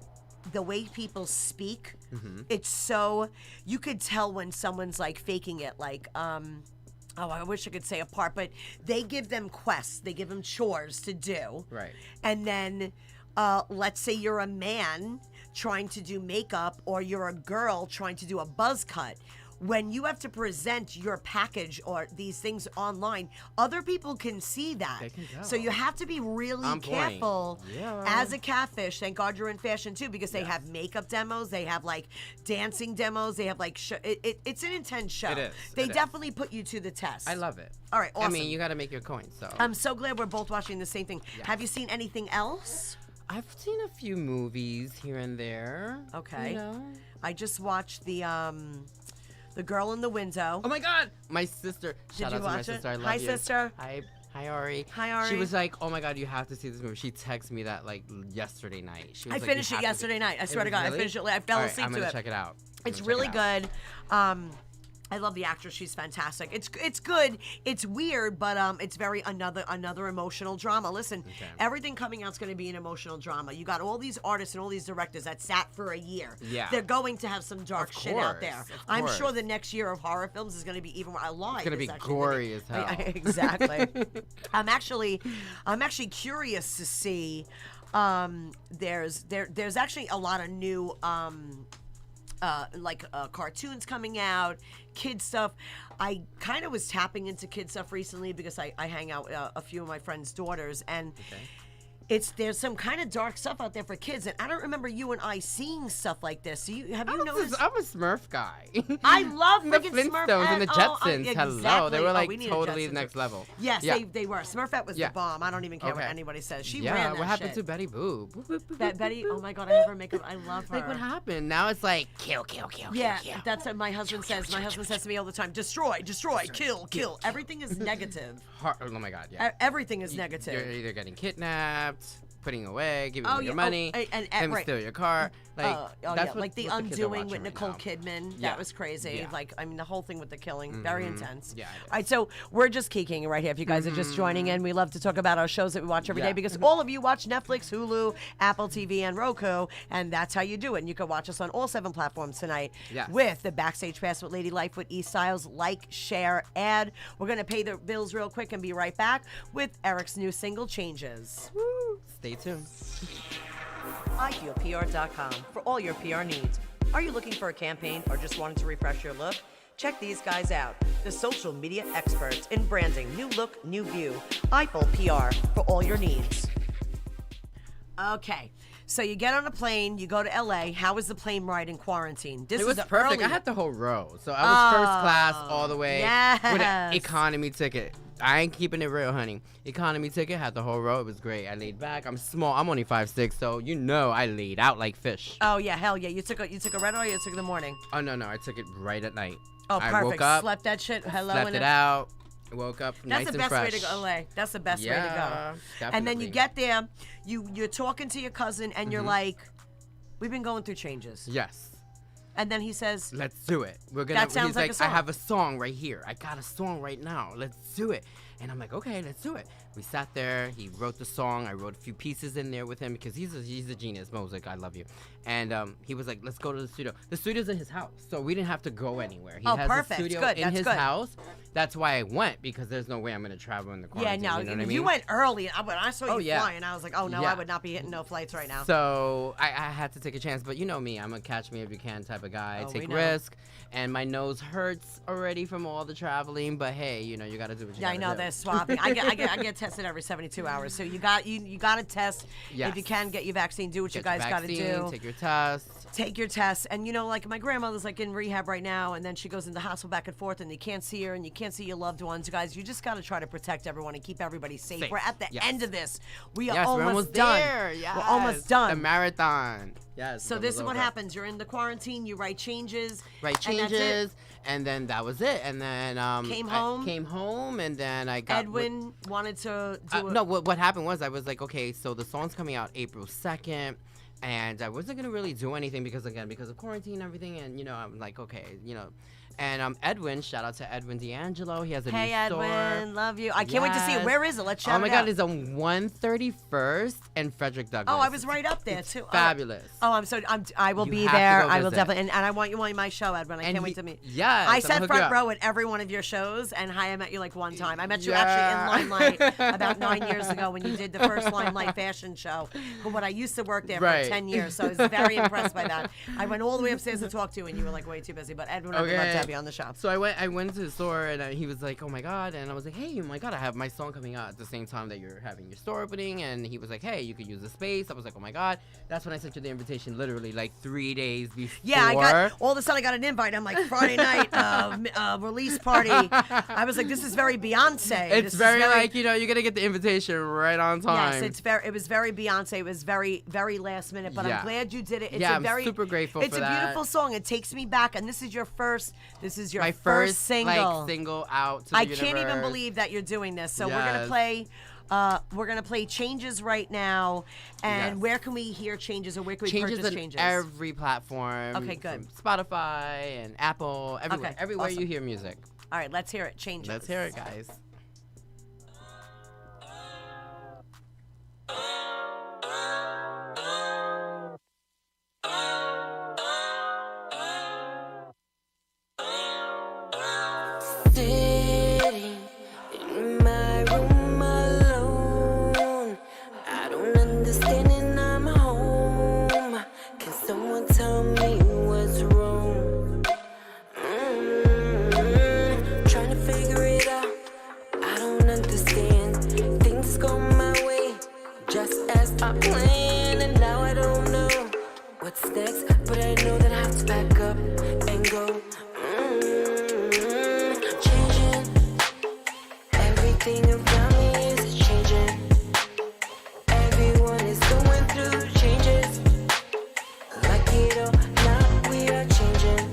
the way people speak, it's so you could tell when someone's like faking it, like oh, I wish I could say a part, but they give them quests, they give them chores to do, Right. And then let's say you're a man trying to do makeup, or you're a girl trying to do a buzz cut. When you have to present your package or these things online, other people can see that. They can tell. So you have to be really careful as a catfish. Thank God you're in fashion too, because they have makeup demos, they have like dancing demos, they have like it's an intense show. It is. They definitely put you to the test. I love it. All right, awesome. I mean, you got to make your coin. So I'm so glad we're both watching the same thing. Yes. Have you seen anything else? I've seen a few movies here and there. Okay. You know? I just watched the Girl in the Window. Oh my God, my sister. Did Shout you out to my watch it? sister. I love Hi, you. sister. Hi, Ari. Hi, Ari. She was like, "Oh my God, you have to see this movie." She texted me that like yesterday night. She was I like, finished "You it have to yesterday night. I swear to God, really? I finished it. I fell All right, asleep I'm to gonna it. check it out. It's really good. I love the actress. She's fantastic. It's good. It's weird, but it's very another emotional drama. Listen, everything coming out is going to be an emotional drama. You got all these artists and all these directors that sat for a year. Yeah. They're going to have some dark shit out there. Of I'm course. sure the next year of horror films is going to be even more alive. It's gonna be gory as hell. Exactly. I'm actually curious to see. There's actually a lot of new cartoons coming out, kid stuff. I kind of was tapping into kid stuff recently because I hang out with a few of my friends' daughters, and there's some kind of dark stuff out there for kids, and I don't remember you and I seeing stuff like this. Have you noticed? I'm a Smurf guy. I love the freaking Flintstones Smurfette. and the Jetsons. Hello, Exactly. they were like we need a totally Jetsons. next level. Yes, they were. Smurfette was the bomb. I don't even care what Okay. anybody says. She ran that what happened shit. to Betty Boop? Betty? Oh my God, I have her makeup. I love her. Like what happened? Now it's like kill. Yeah, that's what my husband says. My husband says to me all the time: destroy, kill. Everything is negative. Oh my God, yeah. Everything is negative. You're either getting kidnapped, putting away, giving them your money, and right. Steal your car. Like that's what, like The what the kids are Undoing with watching right Nicole now. Kidman. Yeah. That was crazy. Yeah. Like, I mean, the whole thing with the killing, very intense. Yeah, it All right, so we're just geeking right here. If you guys are just joining in, we love to talk about our shows that we watch every day because all of you watch Netflix, Hulu, Apple TV, and Roku, and that's how you do it. And you can watch us on all 7 platforms tonight with the Backstage Pass with Ladylife with E Styles. Like, share, add. We're going to pay the bills real quick and be right back with Eric's new single, Changes. Woo. Stay tuned. IFeelPR.com for all your PR needs. Are you looking for a campaign or just wanted to refresh your look? Check these guys out, the social media experts in branding, new look, new view. Eiffel PR for all your needs. Okay, so you get on a plane, you go to LA. How was the plane ride in quarantine? It was perfect. I had the whole row, so I was first class all the way with an economy ticket. I ain't keeping it real, honey. Economy ticket, had the whole row. It was great. I laid back. I'm small. I'm only 5'6", so you know I laid out like fish. Oh yeah, hell yeah. You took a red eye or you took it in the morning? Oh no, I took it right at night. Oh, perfect. I woke up, slept that shit. Hello, slept it out. Woke up That's nice the and best fresh. way to go, LA. That's the best way to go. Definitely. And then you get there, you're talking to your cousin, and you're like, "We've been going through changes." Yes. And then he says, Let's do it. We're gonna. That sounds he's like a song. I have a song right here. I got a song right now. Let's do it. And I'm like, okay, let's do it. We sat there. He wrote the song. I wrote a few pieces in there with him because he's a genius. Mosaic, I love you. And he was like, let's go to the studio. The studio's in his house, so we didn't have to go anywhere. He has perfect. a studio Good. in That's his good. house. That's why I went, because there's no way I'm gonna travel in the quarantine. "Yeah, no, you know what I mean? you went early." When I saw you yeah. flying, I was like, "Oh no, Yeah. I would not be hitting no flights right now." So I had to take a chance, but you know me, I'm a catch me if you can type of a guy. I Oh, we take know. risk, and my nose hurts already from all the traveling. But hey, you know, you got to do what you Yeah, got I to know do. they're swapping. I get tested every 72 hours. So you got to test. Yes. If you can get your vaccine, do what Get you guys your got to vaccine, do. Take your test. Take your tests. And you know, like my grandmother's like in rehab right now, and then she goes in the hospital back and forth, and you can't see her, and you can't see your loved ones. You guys, you just got to try to protect everyone and keep everybody safe. Safe. We're at the Yes. end of this. We are Yes, we're almost almost done. there. Yes. We're almost done. The marathon. Yes. So it's this is almost what over. happens. You're in the quarantine. You write changes. Right, and that's it. changes, and then that was it. And then Came I home. came home, and then I got Edwin wanted to do no, what happened was I was like, okay, so the song's coming out April 2nd, and I wasn't gonna really do anything because of quarantine and everything, and you know, I'm like, okay, you know. And Edwin, shout out to Edwin D'Angelo. He has a Hey, new store. Edwin, love you. I can't wait to see it. Yes. Where is it? Let's shout Oh my it God, out. it's on 131st and Frederick Douglass. Oh, I was right up there too. Fabulous. Oh, I will You be have to there. go I will visit. definitely, and I want you on my show, Edwin. I And can't wait he- to meet. yes, I I'm sat gonna hook you front up. row at every one of your shows, and hi, I met you like one time. I met you Yeah. actually in Limelight about 9 years ago when you did the first Limelight fashion show. But when I used to work there Right. for 10 years, so I was very impressed by that. I went all the way upstairs to talk to you, and you were like way too busy. But Edwin, I would love to have you on the show. So I went to the store, and he was like, oh my God, and I was like, hey, oh my God, I have my song coming out at the same time that you're having your store opening, and he was like, hey, you could use the space. I was like, oh my God. That's when I sent you the invitation, literally like 3 days before. Yeah, I got all of a sudden I got an invite. I'm like Friday night release party. I was like, this is very Beyonce. It's This is very like, you know, you're gonna get the invitation right on time. Yes, it was very Beyonce. It was very last minute, but Yeah. I'm glad you did it. It's Yeah, a I'm very super grateful It's for a that. beautiful song. It takes me back, and this is your my first single. like single out to the I universe. can't even believe that you're doing this. So Yes. we're gonna play Changes right now. And Yes. where can we hear Changes, or where can we Changes purchase on Changes? every platform. Okay, good. From Spotify and Apple, everywhere. Okay, Everywhere awesome. you hear music. All right, let's hear it. Changes. Let's hear it, guys. Sitting in my room alone, I don't understand and I'm home. Can someone tell me what's wrong? Trying to figure it out, I don't understand. Things go my way, just as I planned, and now I don't know what's next, but I know that I have to back up and go. Changing, everything around me is changing. Everyone is going through changes. Like it or not, we are changing.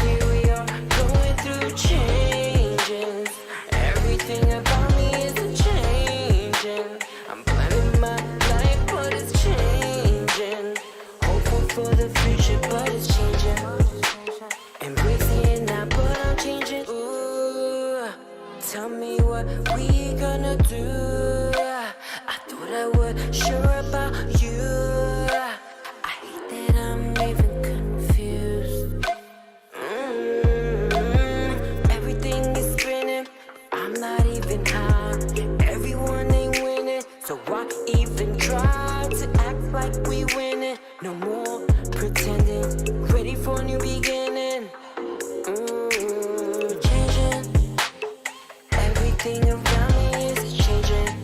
Here we are going through changes. Everything about me is changing. I'm planning my life, but it's changing. Hopeful for the future, but it's changing. Embracing it now, but I'm changing. Ooh, tell me what we gonna do. I thought I would, sure about you. I hate that I'm even confused. Everything is spinning, I'm not even high. Everyone ain't winning, so why even try to act like we winning? No more pretending, ready for a new beginning. Changing, everything around me is changing.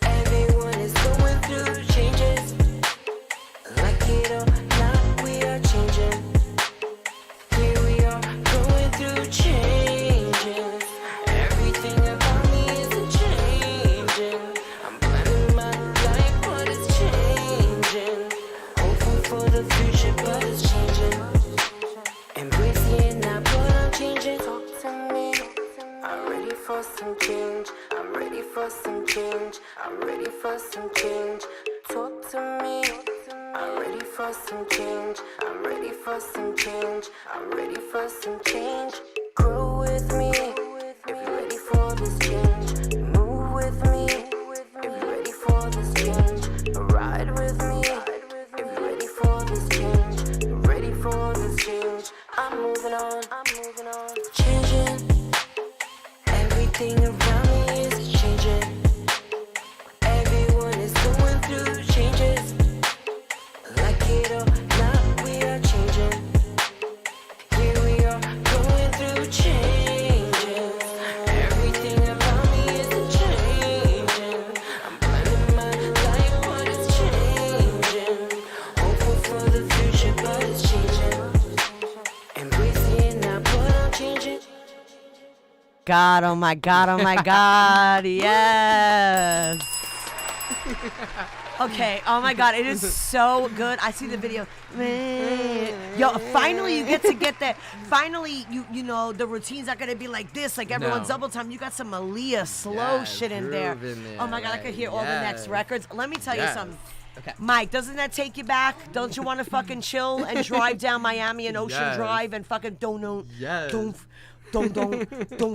Everyone is going through changes. Like it or not, we are changing. Here we are going through changes. Everything about me is changing. I'm planning my life, but it's changing. Hopeful for the future, but it's changing. Embracing it now, but I'm changing. Talk to me. I'm ready for some change. I'm ready for some change. I'm ready for some change. Talk to me. I'm ready for some change. I'm ready for some change. I'm ready for some change. Grow with me if you're ready for this change. Move with me if you're ready for this change. Ride with me if you're ready for this change. Ready for this change. I'm moving on. Changing. Everything around me is changing. Everyone is going through changes. Like it or not, we are changing. God, oh my God, oh my God, yes. Okay, oh my God, it is so good. I see the video. Yo, finally you get that. Finally, you know, the routine's not going to be like this, like everyone's double time. You got some Aaliyah slow shit in there. Oh my God, I could hear all the next records. Let me tell you something. Okay. Mike, doesn't that take you back? Don't you want to fucking chill and drive down Miami and Ocean Drive and fucking don't.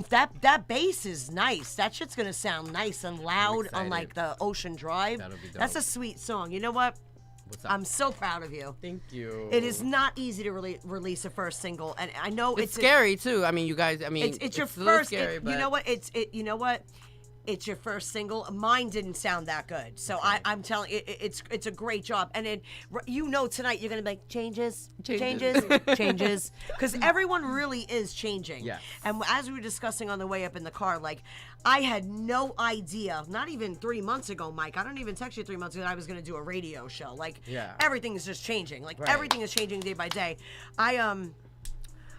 That bass is nice. That shit's gonna sound nice and loud on like the Ocean Drive. That'll be dope. That's a sweet song. You know what? What's up? I'm so proud of you. Thank you. It is not easy to release a first single, and I know It's scary too. I mean, you guys. I mean, it's your a little first. Scary, but you know what? You know what? It's your first single. Mine didn't sound that good, so I'm telling you, it's a great job. And then you know tonight you're gonna be like changes, because everyone really is changing. Yes. And as we were discussing on the way up in the car, like I had no idea, not even 3 months ago, Mike. I don't even text you 3 months ago that I was gonna do a radio show. Like everything is just changing. Like everything is changing day by day.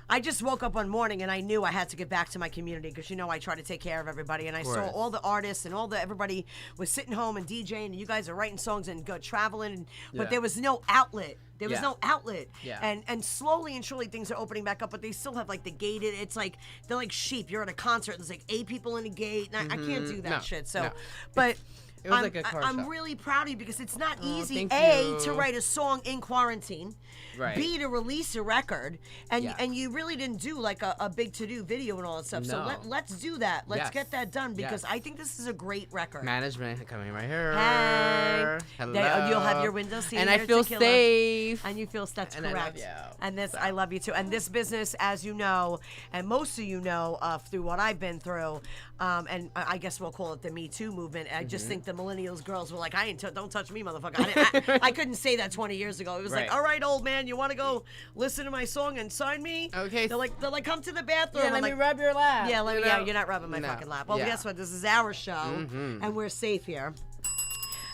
I just woke up one morning and I knew I had to get back to my community because, you know, I try to take care of everybody. And I saw all the artists and everybody was sitting home and DJing, and you guys are writing songs and go traveling. But there was no outlet. There was no outlet. Yeah. And slowly and surely things are opening back up, but they still have like the gated. It's like, they're like sheep. You're at a concert. There's like 8 people in the gate. And I can't do that shit. So, but... It was like a car I'm show. really proud of you because it's not easy, thank to you. write a song in quarantine, Right. B, to release a record, and you really didn't do like a big to-do video and all that stuff. No. So let's do that. Let's Yes. get that done because Yes. I think this is a great record. Management coming right here. Hey. Hello. You'll have your window seat And and I your feel tequila. safe. And you feel that's And I love correct. you. And this, So. I love you too. And this business, as you know, and most of you know through what I've been through, and I guess we'll call it the Me Too movement. I just think the millennials girls were like, don't touch me, motherfucker. I couldn't say that 20 years ago. It was like, all right, old man, you want to go listen to my song and sign me? Okay. They're like, come to the bathroom. Yeah, I'm let me like, rub your lap. yeah, you know? you're not rubbing my No. fucking lap. Well, Yeah. guess what? This is our show, and we're safe here.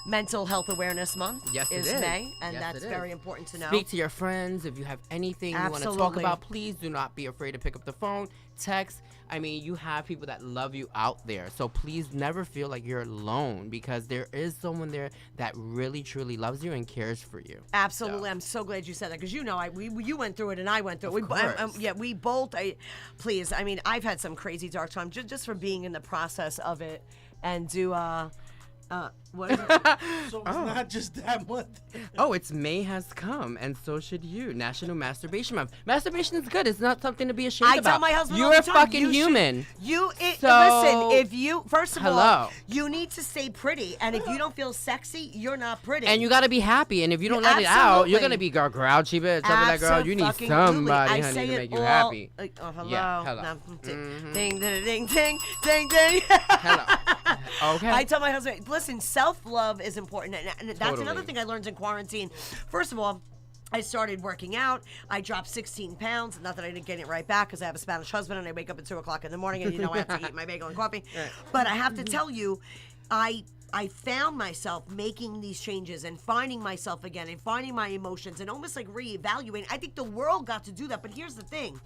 Mental Health Awareness Month Yes, is it is. May, and Yes, that's it is. very important to know. Speak to your friends. If you have anything you want to talk Absolutely. about, please do not be afraid to pick up the phone, text. I mean, you have people that love you out there. So please never feel like you're alone because there is someone there that really, truly loves you and cares for you. Absolutely, So. I'm so glad you said that because you know you went through it and I went through it. Of course. We both. Please, I mean, I've had some crazy dark times just for being in the process of it and do what is it? So it's not just that month. Oh, it's May has come, and so should you. National Masturbation Month. Masturbation is good. It's not something to be ashamed I about. tell my husband you're all the a time, fucking you should- human. So- listen. If you first of all, Hello. you need to stay pretty, and if you don't feel sexy, you're not pretty. And you got to be happy. And if you don't let it out, Absolutely. you're going to be grouchy bitch. I'll be like, girl, you need Abso-fucking-lutely. somebody, I honey, say to it make you all- happy. Like, oh, hello. Yeah, hello. No, ding, ding, ding, ding, ding, ding, ding. Hello. Okay. I tell my husband, listen, self-love is important. And that's Totally. another thing I learned in quarantine. First of all, I started working out. I dropped 16 pounds. Not that I didn't get it right back because I have a Spanish husband and I wake up at 2 o'clock in the morning and you know I have to eat my bagel and coffee. But I have to tell you, I found myself making these changes and finding myself again and finding my emotions and almost like reevaluating. I think the world got to do that. But here's the thing.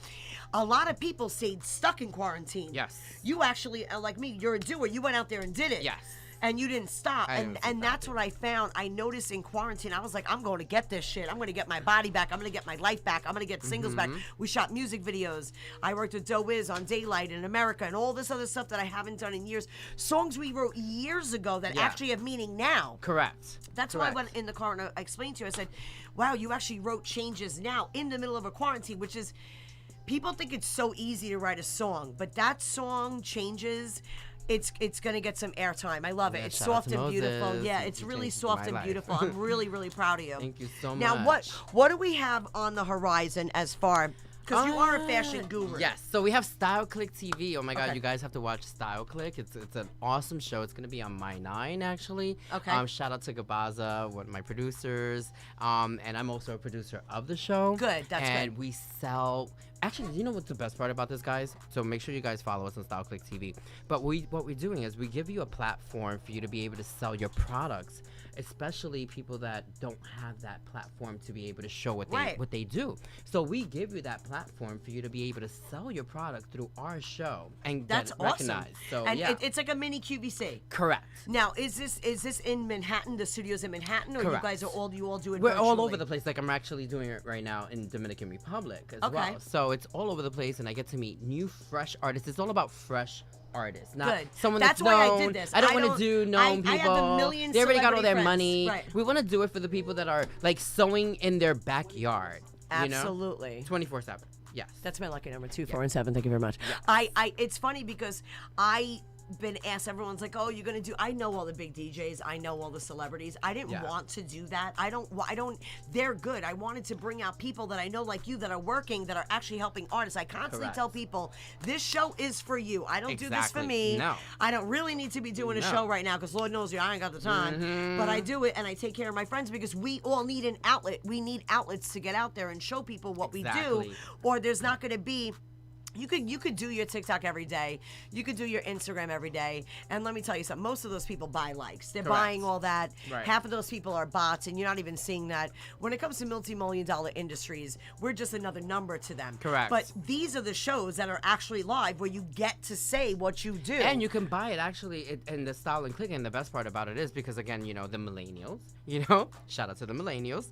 A lot of people stayed stuck in quarantine. Yes. You actually, like me, you're a doer. You went out there and did it. Yes. And you didn't stop. I And didn't that's stop. what I found. I noticed in quarantine, I was like, I'm going to get this shit. I'm going to get my body back. I'm going to get my life back. I'm going to get singles back. We shot music videos. I worked with Doe Wiz on Daylight in America and all this other stuff that I haven't done in years. Songs we wrote years ago that Yeah. actually have meaning now. Correct. That's why I went in the car and I explained to you, I said, wow, you actually wrote changes now in the middle of a quarantine, which is, people think it's so easy to write a song, but that song changes. It's gonna get some airtime. I love it. Yeah, It's shout out soft to and beautiful. Moses. Yeah, it's You really changed soft my and life. beautiful. I'm really, really proud of you. Thank you so Now, much. what do we have on the horizon as far? Because you are a fashion guru. Yes. So we have Style Click TV. Oh my God, Okay. you guys have to watch Style Click. It's an awesome show. It's gonna be on My 9 actually. Okay. Shout out to Gabaza, one of my producers. And I'm also a producer of the show. Good, that's and good. we sell Actually, you know what's the best part about this, guys? So make sure you guys follow us on Style Click TV. But what we're doing is we give you a platform for you to be able to sell your products, especially people that don't have that platform to be able to show what they do. So we give you that platform for you to be able to sell your product through our show and That's get awesome. recognized. So And yeah, it's like a mini QVC. correct. Now, is this in Manhattan? The studio's in Manhattan, or Correct. you guys are all do it? We're all virtually? over the place. Like I'm actually doing it right now in Dominican Republic as Okay. well. So it's all over the place, and I get to meet new, fresh artists. It's all about fresh artists, not Good. someone That's that's why known. I did this. I don't I want don't- to do known I people. have a million they already got all celebrity their friends. money. Right. We want to do it for the people that are like sewing in their backyard. Absolutely. 24/7. Yes. That's my lucky number, 2, 4, and 7. Thank you very much. I it's funny because I been asked, everyone's like, oh, you're gonna do, I know all the big DJs, I know all the celebrities. I didn't want to do that. I don't, they're good. I wanted to bring out people that I know like you that are working, that are actually helping artists. I constantly Correct. tell people, this show is for you. I don't do this for Exactly. me. No. I don't really need to be doing a No. show right now because Lord knows I ain't got the time. But I do it and I take care of my friends because we all need an outlet. We need outlets to get out there and show people what we do, Exactly. or there's not gonna be. You could do your TikTok every day. You could do your Instagram every day. And let me tell you something. Most of those people buy likes. They're Correct. buying all that. Right. Half of those people are bots, and you're not even seeing that. When it comes to multi-million-dollar industries, we're just another number to them. Correct. But these are the shows that are actually live where you get to say what you do. And you can buy it actually in the Style and Click. And the best part about it is because, again, you know, the millennials, you know, shout out to the millennials.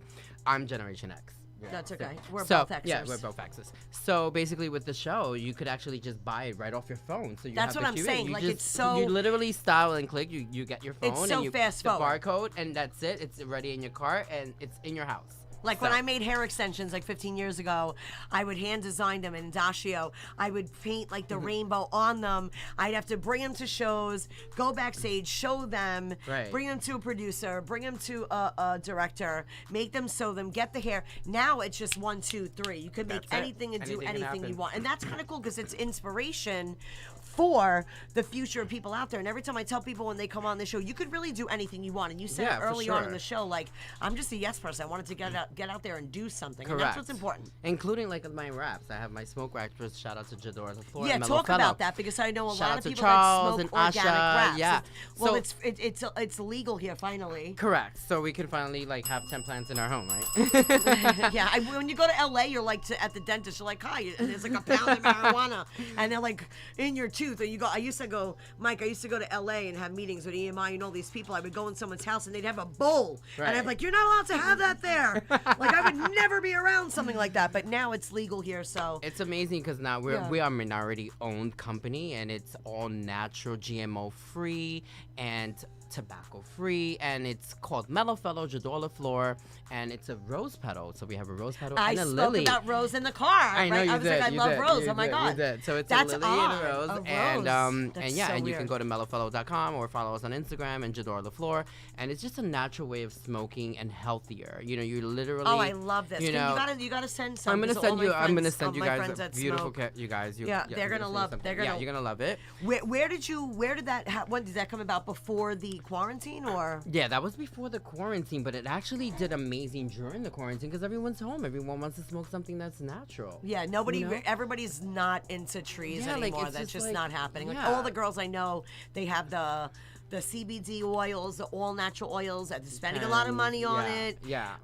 I'm Generation X. That's okay. We're So, both Xers. yeah, we're both X's. So basically, with the show, you could actually just buy it right off your phone. So you That's have what the I'm QR. saying, You like, just, it's so- you literally Style and Click. You get your phone It's and so you fast the forward. barcode, and that's it. It's already in your cart and it's in your house. Like when So- I made hair extensions like 15 years ago, I would hand design them in Dacio. I would paint like the Mm-hmm. rainbow on them. I'd have to bring them to shows, go backstage, show them, Right. bring them to a producer, bring them to a director, make them sew them, get the hair. Now it's just 1, 2, 3. You can make That's it. anything and do Anything can anything you happen. want. And that's kind of cool because it's inspiration for the future of people out there. And every time I tell people when they come on the show, you could really do anything you want. And you said Yeah, for early on in sure. the show, like, I'm just a yes person. I wanted to get out there and do something. And Correct. that's what's important. Including like my raps. I have my smoke rappers. Shout out to Jadora the Floor. Yeah, and Mellow talk Fellow. about that because I know a Shout lot out of to people Charles that and smoke organic Asha, wraps. yeah. Well, So- it's legal here finally. Correct. So we can finally like have 10 plants in our home, right? Yeah, when you go to LA, you're like at the dentist. You're like, hi, and there's like a pound of marijuana, and they're like in your tooth. And you go. I used to go, Mike. I used to go to LA and have meetings with EMI and all these people. I would go in someone's house and they'd have a bowl, and Right. I'm like, you're not allowed to have that there. Like I would never be around something like that. But now it's legal here, so It's amazing because now Yeah. we are a minority owned company and it's all natural, GMO free and tobacco free, and it's called Mellow Fellow Jador Floor, and it's a rose petal. So we have a rose petal I and a spoke lily. about Rose in the car. I know right? you I was did. like, I you love did, Rose. you Oh my did, God. You did. So it's That's a lily odd. and a rose, A and rose. and That's yeah, so and you weird. can go to mellowfellow.com or follow us on Instagram and Jador Floor, and it's just a natural way of smoking and healthier. You know, you literally. Oh, I love this. You know, You gotta send some. I'm gonna to all send my you. I'm gonna friends- send of you my guys friends a that beautiful. smoke. You guys. Yeah, you're they're gonna send love- something. they're Yeah, gonna- you're gonna love it. Where did that? When did that come about? Before the quarantine, or? Yeah, that was before the quarantine, but it actually did amazing during the quarantine because everyone's home. Everyone wants to smoke something that's natural. Yeah, nobody. You know? Everybody's not into trees Yeah, like, anymore. it's That's just just like- not happening. Like yeah. all the girls I know, they have the CBD oils, the all natural oils. They're spending a lot of And, money on yeah, it. Yeah.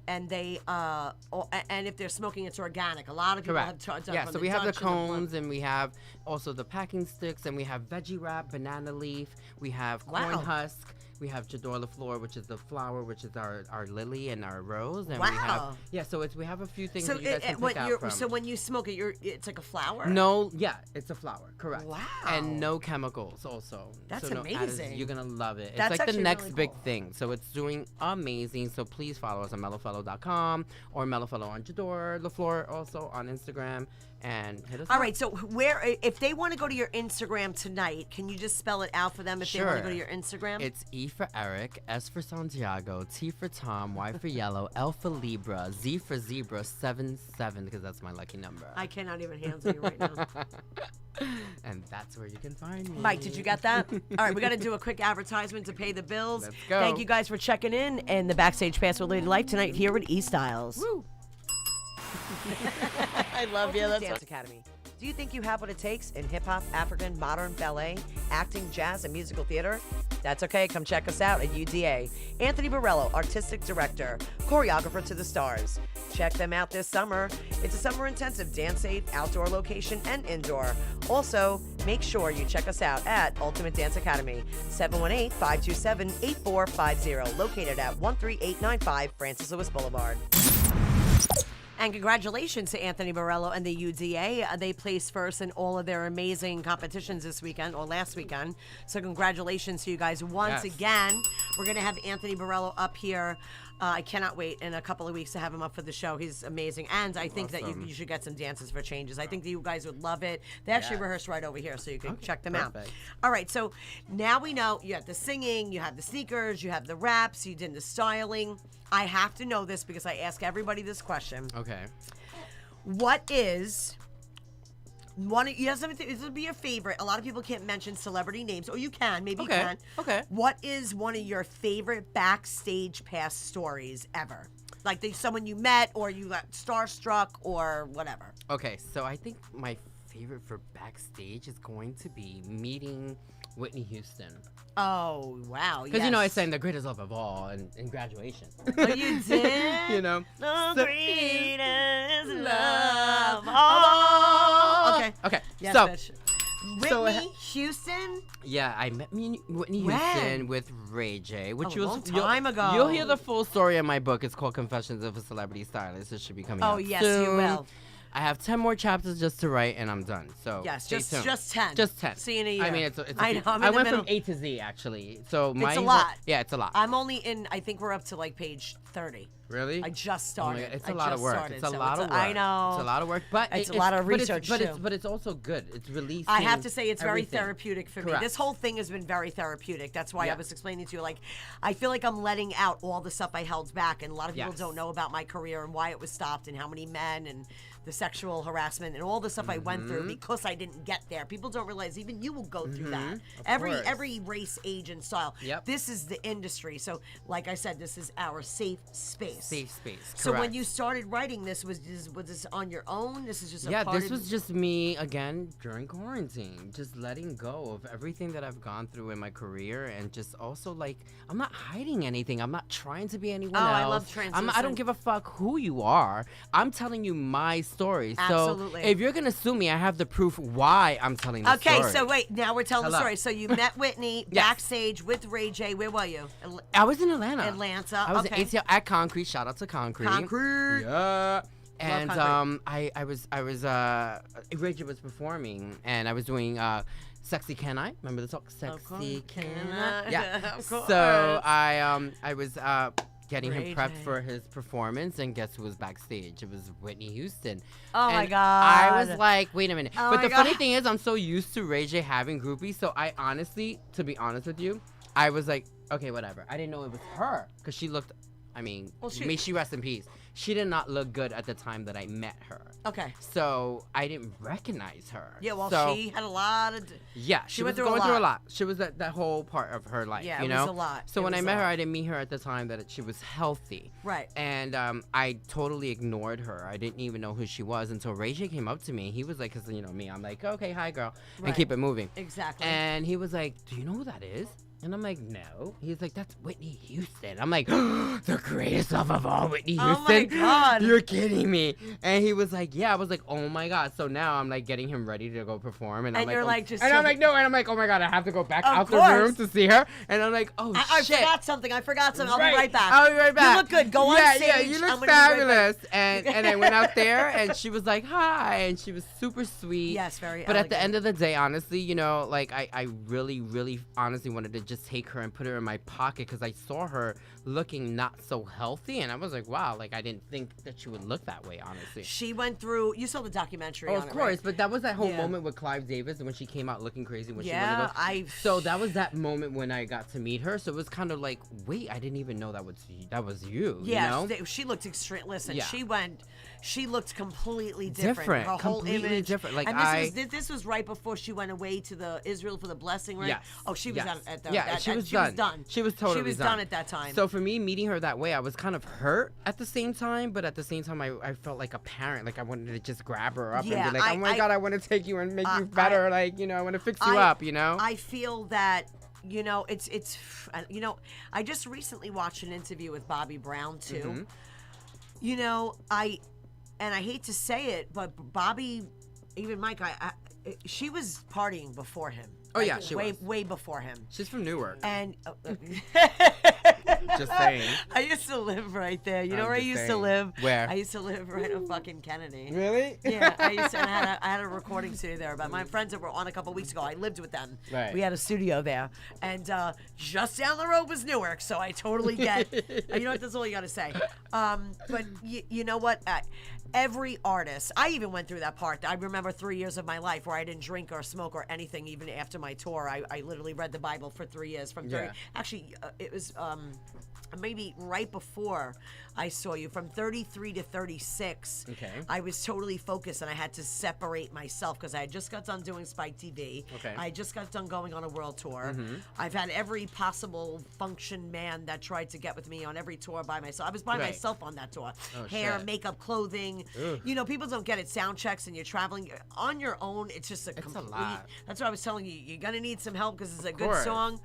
And they and if they're smoking, it's organic. A lot of people have Correct. done Yeah, from so the we have the Dutch and the Blend. cones and we have also the packing sticks and we have veggie wrap, banana leaf, we have corn Wow. husk, we have Jador La Flor, which is the flower, which is our lily and our rose, and we Wow. have so we have a few things So that you guys can pick out from. so when you smoke it, it's like a flower. No, yeah, it's a flower, correct. Wow. And no chemicals also. That's so no additives. amazing. You're gonna love it. That's it's like the actually next really big cool. thing. So it's doing amazing. So please follow us on mellowfellow.com or mellowfellow on Jador La Flor also on Instagram and hit us All up. right, so if they want to go to your Instagram tonight, can you just spell it out for them if they want to go to your Instagram? It's E for Eric, S for Santiago, T for Tom, Y for Yellow, L for Libra, Z for Zebra, 77 because that's my lucky number. I cannot even handle you right now. And that's where you can find me. Mike, did you get that? All right, we got to do a quick advertisement to pay the bills. Let's go. Thank you guys for checking in and the Backstage Pass with Ladylife tonight here with E Styles. Woo. I I love you. Ultimate That's Dance Academy. Do you think you have what it takes in hip hop, African, modern, ballet, acting, jazz, and musical theater? That's okay. Come check us out at UDA. Anthony Borello, artistic director, choreographer to the stars. Check them out this summer. It's a summer intensive dance safe outdoor location and indoor. Also, make sure you check us out at Ultimate Dance Academy, 718-527-8450, located at 13895 Francis Lewis Boulevard. And congratulations to Anthony Borello and the UDA. They placed first in all of their amazing competitions this weekend or last weekend. So congratulations to you guys once again. We're going to have Anthony Borello up here. I cannot wait in a couple of weeks to have him up for the show. He's amazing. And I think that you should get some dances for changes. I think that you guys would love it. They actually rehearsed right over here, so you can check them out. All right, so now we know you have the singing, you have the sneakers, you have the raps, you did the styling. I have to know this because I ask everybody this question. Okay. What is one? You have something. This would be your favorite. A lot of people can't mention celebrity names, or you can. Maybe you can. Okay. What is one of your favorite backstage pass stories ever? Like someone you met, or you got starstruck, or whatever. Okay, so I think my favorite for backstage is going to be meeting Whitney Houston. Oh, wow. Because, you know, I sang The Greatest Love of All in graduation. Oh, you did? You know? The greatest love. Oh. Okay. Yes, So, bitch. so Whitney Houston? yeah, I met Whitney Houston with Ray J, which A was long time ago. You'll hear the full story in my book. It's called Confessions of a Celebrity Stylist. It should be coming out Oh, yes, soon. you will. I have 10 more chapters just to write, and I'm done. So Yes, stay just tuned. 10. Just 10. See you in a year. I mean, it's I know, I'm in I the went middle. from A to Z, actually. So my It's a lot. Yeah, it's a lot. I'm only in, I think we're up to like page 30. Really? I just Oh my started. God, it's I a lot of just work. started, It's a so lot of work. I know. It's a lot of work, but It's a lot of research, but too. it's also good. It's releasing. I have to say it's very everything. therapeutic for me. Correct. This whole thing has been very therapeutic. That's why I Yeah. was explaining to you, like, I feel like I'm letting out all the stuff I held back, and a lot of people Yes. don't know about my career and why it was stopped and how many men and the sexual harassment and all the stuff I went through because I didn't get there. People don't realize even you will go through that. course. Every race, age, and style. Yep. This is the industry. So, like I said, this is our safe space. Safe space. So when correct. you started writing this, was this on your own? This is just a Yeah, part this of was just me again during quarantine, just letting go of everything that I've gone through in my career, and just also like I'm not hiding anything. I'm not trying to be anyone else. I love I translucent. don't give a fuck who you are. I'm telling you my story. Absolutely. So if you're gonna sue me, I have the proof why I'm telling the story. Okay, so wait, now we're telling the Hello. story. So you met Whitney Yes. backstage with Ray J. Where were you? I was in Atlanta. Atlanta, I was okay. in ATL at Concrete. Shout out to Concrete. Concrete. Yeah. And Concrete. I was Ray J was performing, and I was doing Sexy Can I? Remember the song Sexy Can I? Yeah. Of course. So I was getting Ray him prepped J. for his performance, and guess who was backstage? It was Whitney Houston. Oh my And God. I was like, wait a minute. Oh But my the God. funny thing is, I'm so used to Ray J having groupies, so I honestly, to be honest with you, I was like, okay, whatever. I didn't know it was her because she looked. I mean, Well, may she rest in peace. She did not look good at the time that I met her. Okay. So I didn't recognize her. Yeah, well, so, she had a lot of. Yeah, she she went was through a going through a lot. lot. She was that whole part of her life. Yeah, you it know? was a lot. So It when I was a met her, lot. I didn't meet her at the time that she was healthy. Right. And I totally ignored her. I didn't even know who she was until Ray J came up to me. He was like, because you know me, I'm like, okay, hi, girl, Right. and keep it moving. Exactly. And he was like, do you know who that is? And I'm like, no. He's like, that's Whitney Houston. I'm like, the greatest love of all, Whitney Houston. Oh my God. You're kidding me. And he was like, yeah. I was like, oh my God. So now I'm like getting him ready to go perform. And I'm And like, you're oh. like, just And I'm so- like, no. And I'm like, oh my God, I have to go back Of out the room course. to see her. And I'm like, oh I shit. forgot something. I'll be right back. I'll be right back. You look good. Go on yeah, stage. Yeah, you I'm look gonna be right back. fabulous. And I went out there, and she was like, hi. And she was super sweet. Yes, very But at the elegant. end of the day, honestly, you know, like I really, really honestly wanted to just take her and put her in my pocket because I saw her looking not so healthy. And I was like, wow, like I didn't think that she would look that way, honestly. She went through. You saw the documentary. Oh, on of it, course, right? but that was that whole Yeah. moment with Clive Davis when she came out looking crazy when she Yeah, wanted to. So that was that moment when I got to meet her. So it was kind of like, wait, I didn't even know that was you. Yeah, You know? she looked extreme. Listen, Yeah. she went. she looked completely different. Her whole completely image. different. Like and this was right before she went away to the Israel for the blessing, right? Yes. Oh, she was yes. at the she was done. She was totally She was done at that time. So for me, meeting her that way, I was kind of hurt at the same time, but at the same time, I felt like a parent. Like I wanted to just grab her up and be like, oh my God, I want to take you and make you better. Like, you know, I want to fix you up, you know? I feel that, you know, it's you know, I just recently watched an interview with Bobby Brown too. Mm-hmm. You know, I hate to say it, but Bobby, even Mike, she was partying before him. Oh yeah, she was way before him. She's from Newark. And just saying. I used to live right there. You know where I used to live? Where? I used to live right on fucking Kennedy. Really? Yeah, I used to. I had a recording studio there. But my friends that were on a couple weeks ago, I lived with them. Right. We had a studio there, and just down the road was Newark, so I totally get. You know what? That's all you got to say. But you know what? Every artist, I even went through that part. I remember 3 years of my life where I didn't drink or smoke or anything, even after my tour. I literally read the Bible for 3 years from 30. Yeah. Actually, it was maybe right before I saw you, from 33 to 36. Okay. I was totally focused, and I had to separate myself because I had just got done doing Spike TV. Okay. I just got done going on a world tour. I've had every possible function man that tried to get with me on every tour by myself. I was by Right. myself on that tour. Oh, Hair, shit. makeup, clothing. Ugh. You know, people don't get it. Sound checks, and you're traveling on your own. It's just It's a complete. lot. That's what I was telling you. You're gonna need some help because it's a good course. song,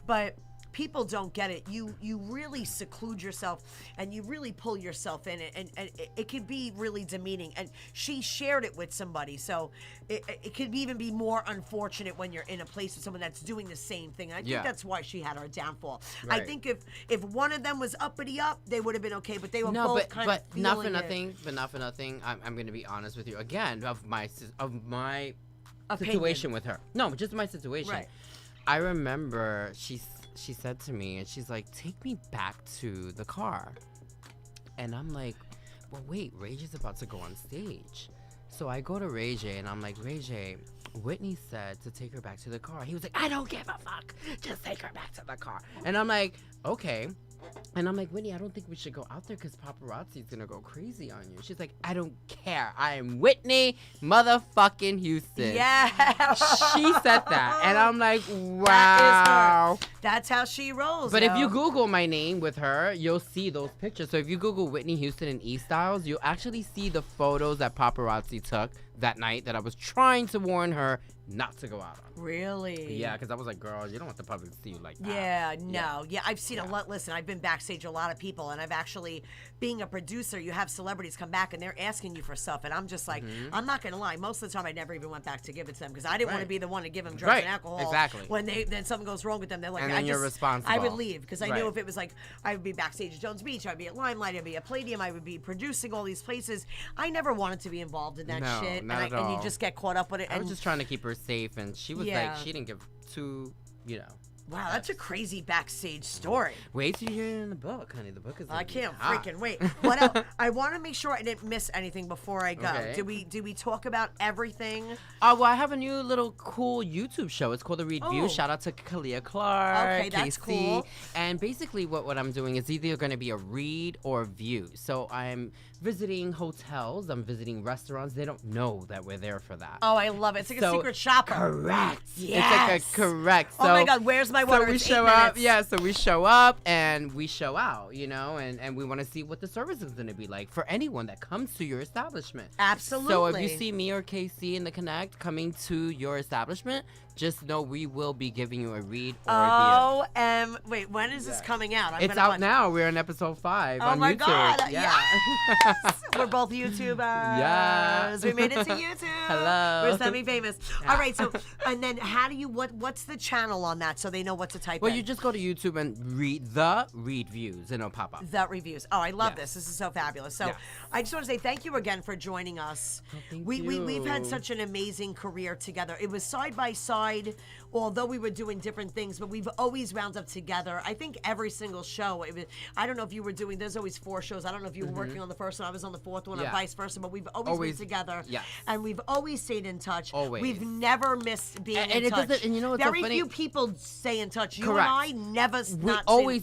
but people don't get it. You really seclude yourself, and you really pull yourself in, and it could be really demeaning. And she shared it with somebody, so it could even be more unfortunate when you're in a place with someone that's doing the same thing. And I think Yeah. that's why she had her downfall. I Right. think if one of them was uppity up, they would have been okay, but they were No, both but kind of feeling not for it. nothing. But not for nothing. I'm gonna be honest with you again of my Opinion. situation with her. No, just my situation. Right. I remember she said to me, and she's like, "Take me back to the car," and I'm like, "Well, wait, Ray J's about to go on stage." So I go to Ray J, and I'm like, "Ray J, Whitney said to take her back to the car." He was like, "I don't give a fuck. Just take her back to the car." And I'm like, "Okay." And I'm like, Whitney, I don't think we should go out there because paparazzi's gonna go crazy on you. She's like, I don't care. I am Whitney motherfucking Houston. Yeah. She said that. And I'm like, That wow. is her. That's how she rolls. But if yo. you Google my name with her, you'll see those pictures. So if you Google Whitney Houston and E-Styles, you'll actually see the photos that paparazzi took that night that I was trying to warn her not to go out on. Really? Yeah, because I was like, girl, you don't want the public to see you like that. Yeah, no. Yeah, I've seen a lot. Listen, I've been backstage a lot of people, and I've actually, being a producer, you have celebrities come back and they're asking you for stuff, and I'm just like, I'm not gonna lie. Most of the time, I never even went back to give it to them because I didn't want to Right. be the one to give them drugs Right, and alcohol. exactly. When then something goes wrong with them, they're like, And then you're responsible. I would leave because I knew Right. if it was like I would be backstage at Jones Beach, I'd be at Limelight, I'd be at Palladium, I would be producing all these places. I never wanted to be involved in that No, shit, not at and you all. just get caught up with it. I And was just trying to keep her safe, and she was Yeah. like, she didn't give two, you know. wow, that's a crazy backstage story. Wait till you hear it in the book, honey. The book is. I gonna be can't hot. freaking wait. What else? I want to make sure I didn't miss anything before I go. Okay. Did we talk about everything? Well, I have a new little cool YouTube show. It's called The Read View. Oh. Shout out to Kalia Clark. Okay, that's KC. cool. And basically, what I'm doing is either going to be a read or a view. So I'm visiting hotels. I'm visiting restaurants. They don't know that we're there for that. Oh, I love it. It's like a So- secret shopper. Correct. Yes. It's like a correct. Oh So, my God, where's my water? So we It's 8 show up, minutes. yeah. So we show up and we show out, you know, and we want to see what the service is going to be like for anyone that comes to your establishment. Absolutely. So if you see me or KC in the Connect coming to your establishment, just know we will be giving you a read or a view. Wait, when is this coming out? I'm It's gonna out watch- now. We're on episode 5 Oh on my YouTube. God, Yeah. yes! We're both YouTubers. Yes. We made it to YouTube. Hello. We're semi-famous. All right, so, and then how do you, what's the channel on that so they know what to type Well, in? you just go to YouTube and read views, and it'll pop up. The reviews. Oh, I love Yes. this. This is so fabulous. So Yes. I just want to say thank you again for joining us. thank We've had you. such an amazing career together. It was side by side, although we were doing different things, but we've always wound up together. I think every single show, I don't know if you were doing, there's always 4 shows. I don't know if you were working on the first one. I was on the fourth one, or Yeah. vice versa. But we've always been together, yes. and we've always stayed in touch. Always. We've never missed being And in it touch. doesn't- and you know what's so very funny? few people stay in touch. You Correct. and I never.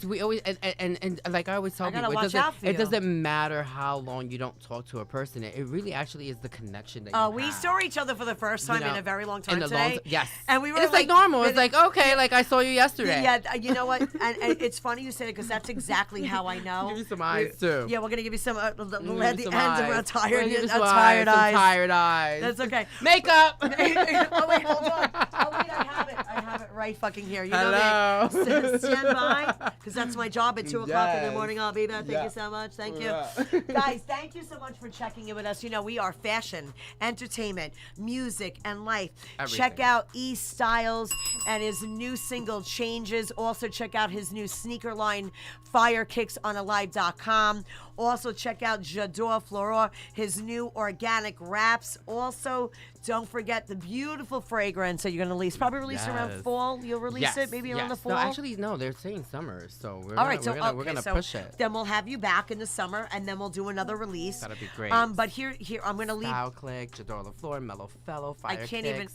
We always, and like I always tell gotta people, watch out for it you. doesn't matter how long you don't talk to a person. It really actually is the connection that you We have. saw each other for the first time You know, in a very long time in a today. long yes. And we were And it's like normal. It's like, okay, like I saw you yesterday. Yeah, you know what? And it's funny you said it because that's exactly how I know. Give you some eyes, too. Yeah, we're gonna give you some at the Some ends of our eyes. tired, We're gonna give you some tired some eyes. tired eyes. That's okay. Makeup. Oh wait, hold on. Oh wait, I have it. I have it right fucking here. You know Hello. me. Stand by, because that's my job at 2 o'clock in the Yes. morning. I'll be there. Thank Yeah. you so much. Thank you, Yeah. guys. Thank you so much for checking in with us. You know we are fashion, entertainment, music, and life. Everything. Check out E Styles and his new single Changes. Also check out his new sneaker line Fire Kicks on Alive.com. Also check out J'adore Flora, his new organic wraps. Also, don't forget the beautiful fragrance that you're going to release. Probably release it around Yes. fall. You'll release it maybe around the fall. No, actually, no. They're saying summer, so we're All gonna, right, so we're gonna so push it. Then we'll have you back in the summer, and then we'll do another release. That'd be great. But here, I'm going to leave. Style Click, J'adore LaFleur, Mellow Fellow, Fire I can't Kicks.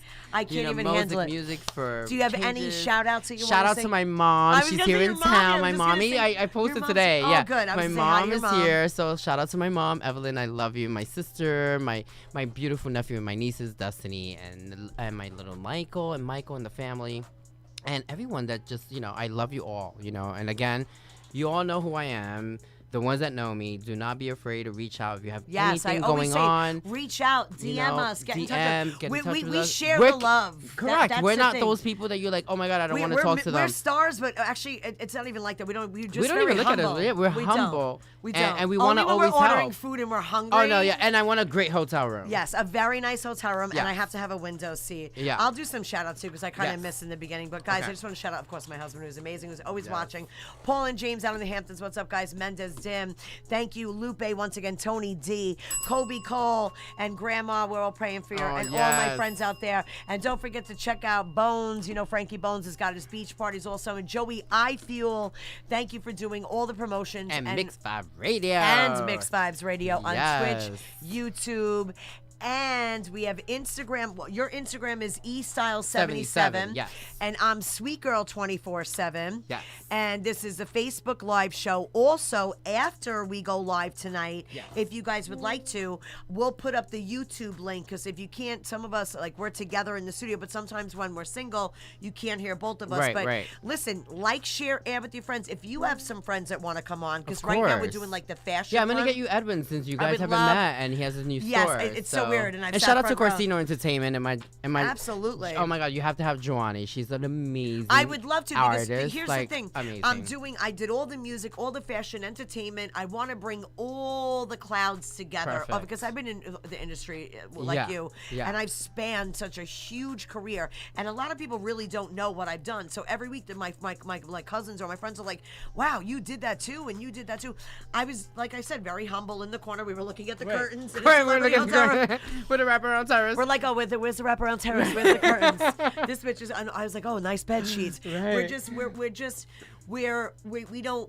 even handle it. Music for Do you have any changes. shout outs that you Shout want out to to my mom. I was She's gonna here say in your mommy. town. I My was just gonna mommy. say I your posted mom's- today. oh, Yeah. good. I was My gonna say hi to mom your is mom. here, so shout out to my mom, Evelyn. I love you. My sister, my beautiful nephew, and my nieces, Destiny, and my little Michael and the family, and everyone that just I love you all. And again, you all know who I am. The ones that know me, do not be afraid to reach out if you have Yes, I anything always going say, on. reach out, DM you know, us, get in touch. get in touch with We us. share We're- the love. Correct. That's We're the not thing. those people that you're like, oh my god, I don't want to talk to them. We're stars, but actually, it's not even like that. We're just We don't very even look humble. at it. We're We humble. Don't. We And- don't. and we Only wanna when always we're ordering help. food and we're hungry. Oh no, yeah, and I want a great hotel room. Yes, a very nice hotel room, and Yes. I have to have a window seat. Yeah. I'll do some shout outs too because I kind of Yes. missed in the beginning. But guys, Okay. I just want to shout out, of course, my husband who's amazing, who's always Yes. watching. Paul and James out in the Hamptons. What's up, guys? Mendez Dim. Thank you, Lupe, once again. Tony D, Kobe Cole, and Grandma. We're all praying for you, Oh, and all my yes. friends out there. And don't forget to check out Bones. Frankie Bones has got his beach parties also. And Joey I Fuel. Thank you for doing all the promotions And Mix 5 Radio. and Mix Vibes Radio on Yes. Twitch, YouTube, and we have Instagram. Well, your Instagram is eStyle77. 77, yes. And I'm Sweet Girl 24/7. Yes. And this is a Facebook Live show. Also, after we go live tonight, Yes. if you guys would like to, we'll put up the YouTube link because if you can't, some of us we're together in the studio, but sometimes when we're single, you can't hear both of us. Right, but right. listen, share, add with your friends. If you have some friends that want to come on, because Of right now we're course. doing the fashion. Yeah, I'm gonna one. get you Edwin since you I guys would haven't love- met, and he has a new Yes, store. it's so weird, and I've sat shout out to front row. Corsino Entertainment and my Absolutely. Oh my god, you have to have Joanny. She's an amazing. I would love to because artist. here's like, the thing. Amazing. I did all the music, all the fashion, entertainment. I want to bring all the clouds together Perfect. because I've been in the industry like Yeah, you, yeah. and I've spanned such a huge career. And a lot of people really don't know what I've done. So every week, that my cousins or my friends are like, "Wow, you did that too, and you did that too." I was, like I said, very humble in the corner. We were looking at the curtains. and Right, it's we're Celebrity looking Hotel. for the wraparound terrace. We're like, oh, where's the wraparound terrace? Where's the curtains? This bitch is. And I was like, oh, nice bed sheets. Right.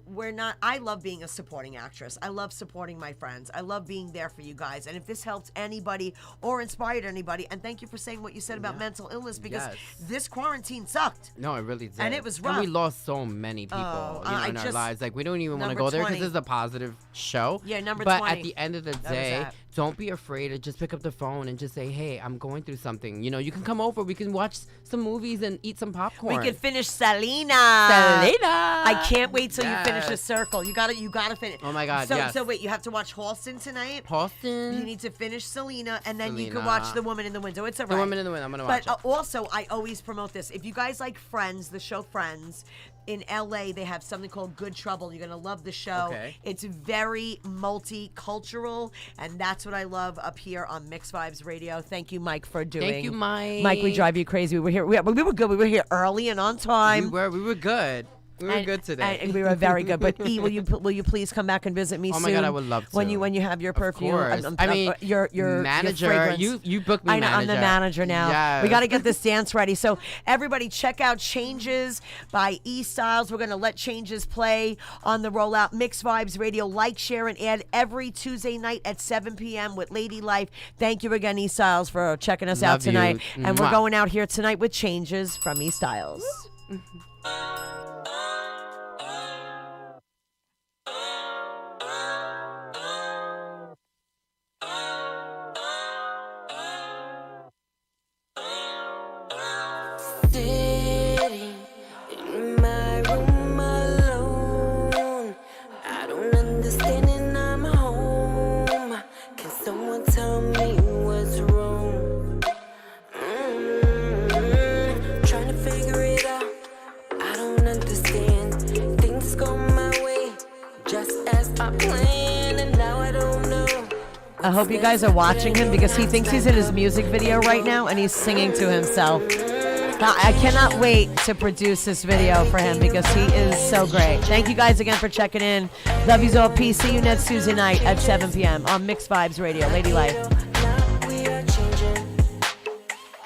We're not. I love being a supporting actress. I love supporting my friends. I love being there for you guys. And if this helped anybody or inspired anybody, and thank you for saying what you said about mental illness because Yes. this quarantine sucked. No, it really did. And it was And rough. we lost so many people I in our just- lives. Like, we don't even want to Number go there because 20. this is a positive show. Yeah, number but 20. at the end of the was day, that. don't be afraid to just pick up the phone and just say, hey, I'm going through something. You can come over. We can watch some movies and eat some popcorn. We could finish Selena. I can't wait till you finish the Yes. circle. You gotta finish. Oh my God, So yes. so wait, you have to watch Halston tonight. Halston. You need to finish Selena, and then you can Selena. watch The Woman in the Window. It's all right. The Woman in the Window. I'm going to watch But it. also, I always promote this. If you guys like Friends, the show Friends, in LA, they have something called Good Trouble. You're going to love the show. Okay. It's very multicultural, and that's what I love up here on Mix Vibes Radio. Thank you, Mike, for doing. Thank you, Mike. Mike, we drive you crazy. We were here. We were good. We were here early and on time. We were good. We were good today. And we were very good. But E, will you please come back and visit me soon? Oh my God, I would love to. When you have your perfume. Of course. I mean, your manager. fragrance. You booked me I know, manager. I'm the manager now. Yes. We got to get this dance ready. So everybody check out Changes by E Styles. We're going to let Changes play on the rollout. Mix Vibes Radio. Like, share, and add every Tuesday night at 7 p.m. with Ladylife. Thank you again, E Styles, for checking us out Love you. tonight. And we're Mwah. going out here tonight with Changes from E Styles. Sitting in my room alone. I don't understand and I'm home. Can someone tell me what's wrong? Trying to figure it out. I don't understand. Things go my way, just as I planned, and now I don't know. I hope you guys are watching him because he thinks he's in his music video right now and he's singing to himself. I cannot wait to produce this video for him because he is so great. Thank you guys again for checking in. Love yous all. Peace. See you next Tuesday night at 7 p.m. on Mixed Vibes Radio. Ladylife. Now we are changing.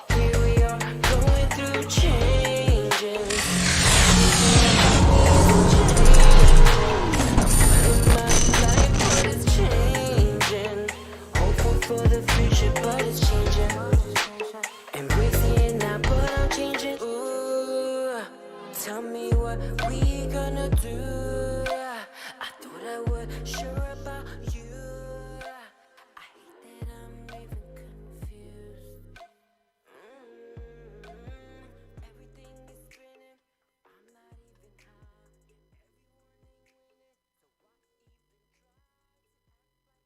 Here we are going through changes. My life, but it's changing. Hopeful for the future, but it's changing. Embracing it now, but I'm changing. Ooh, tell me what we gonna do.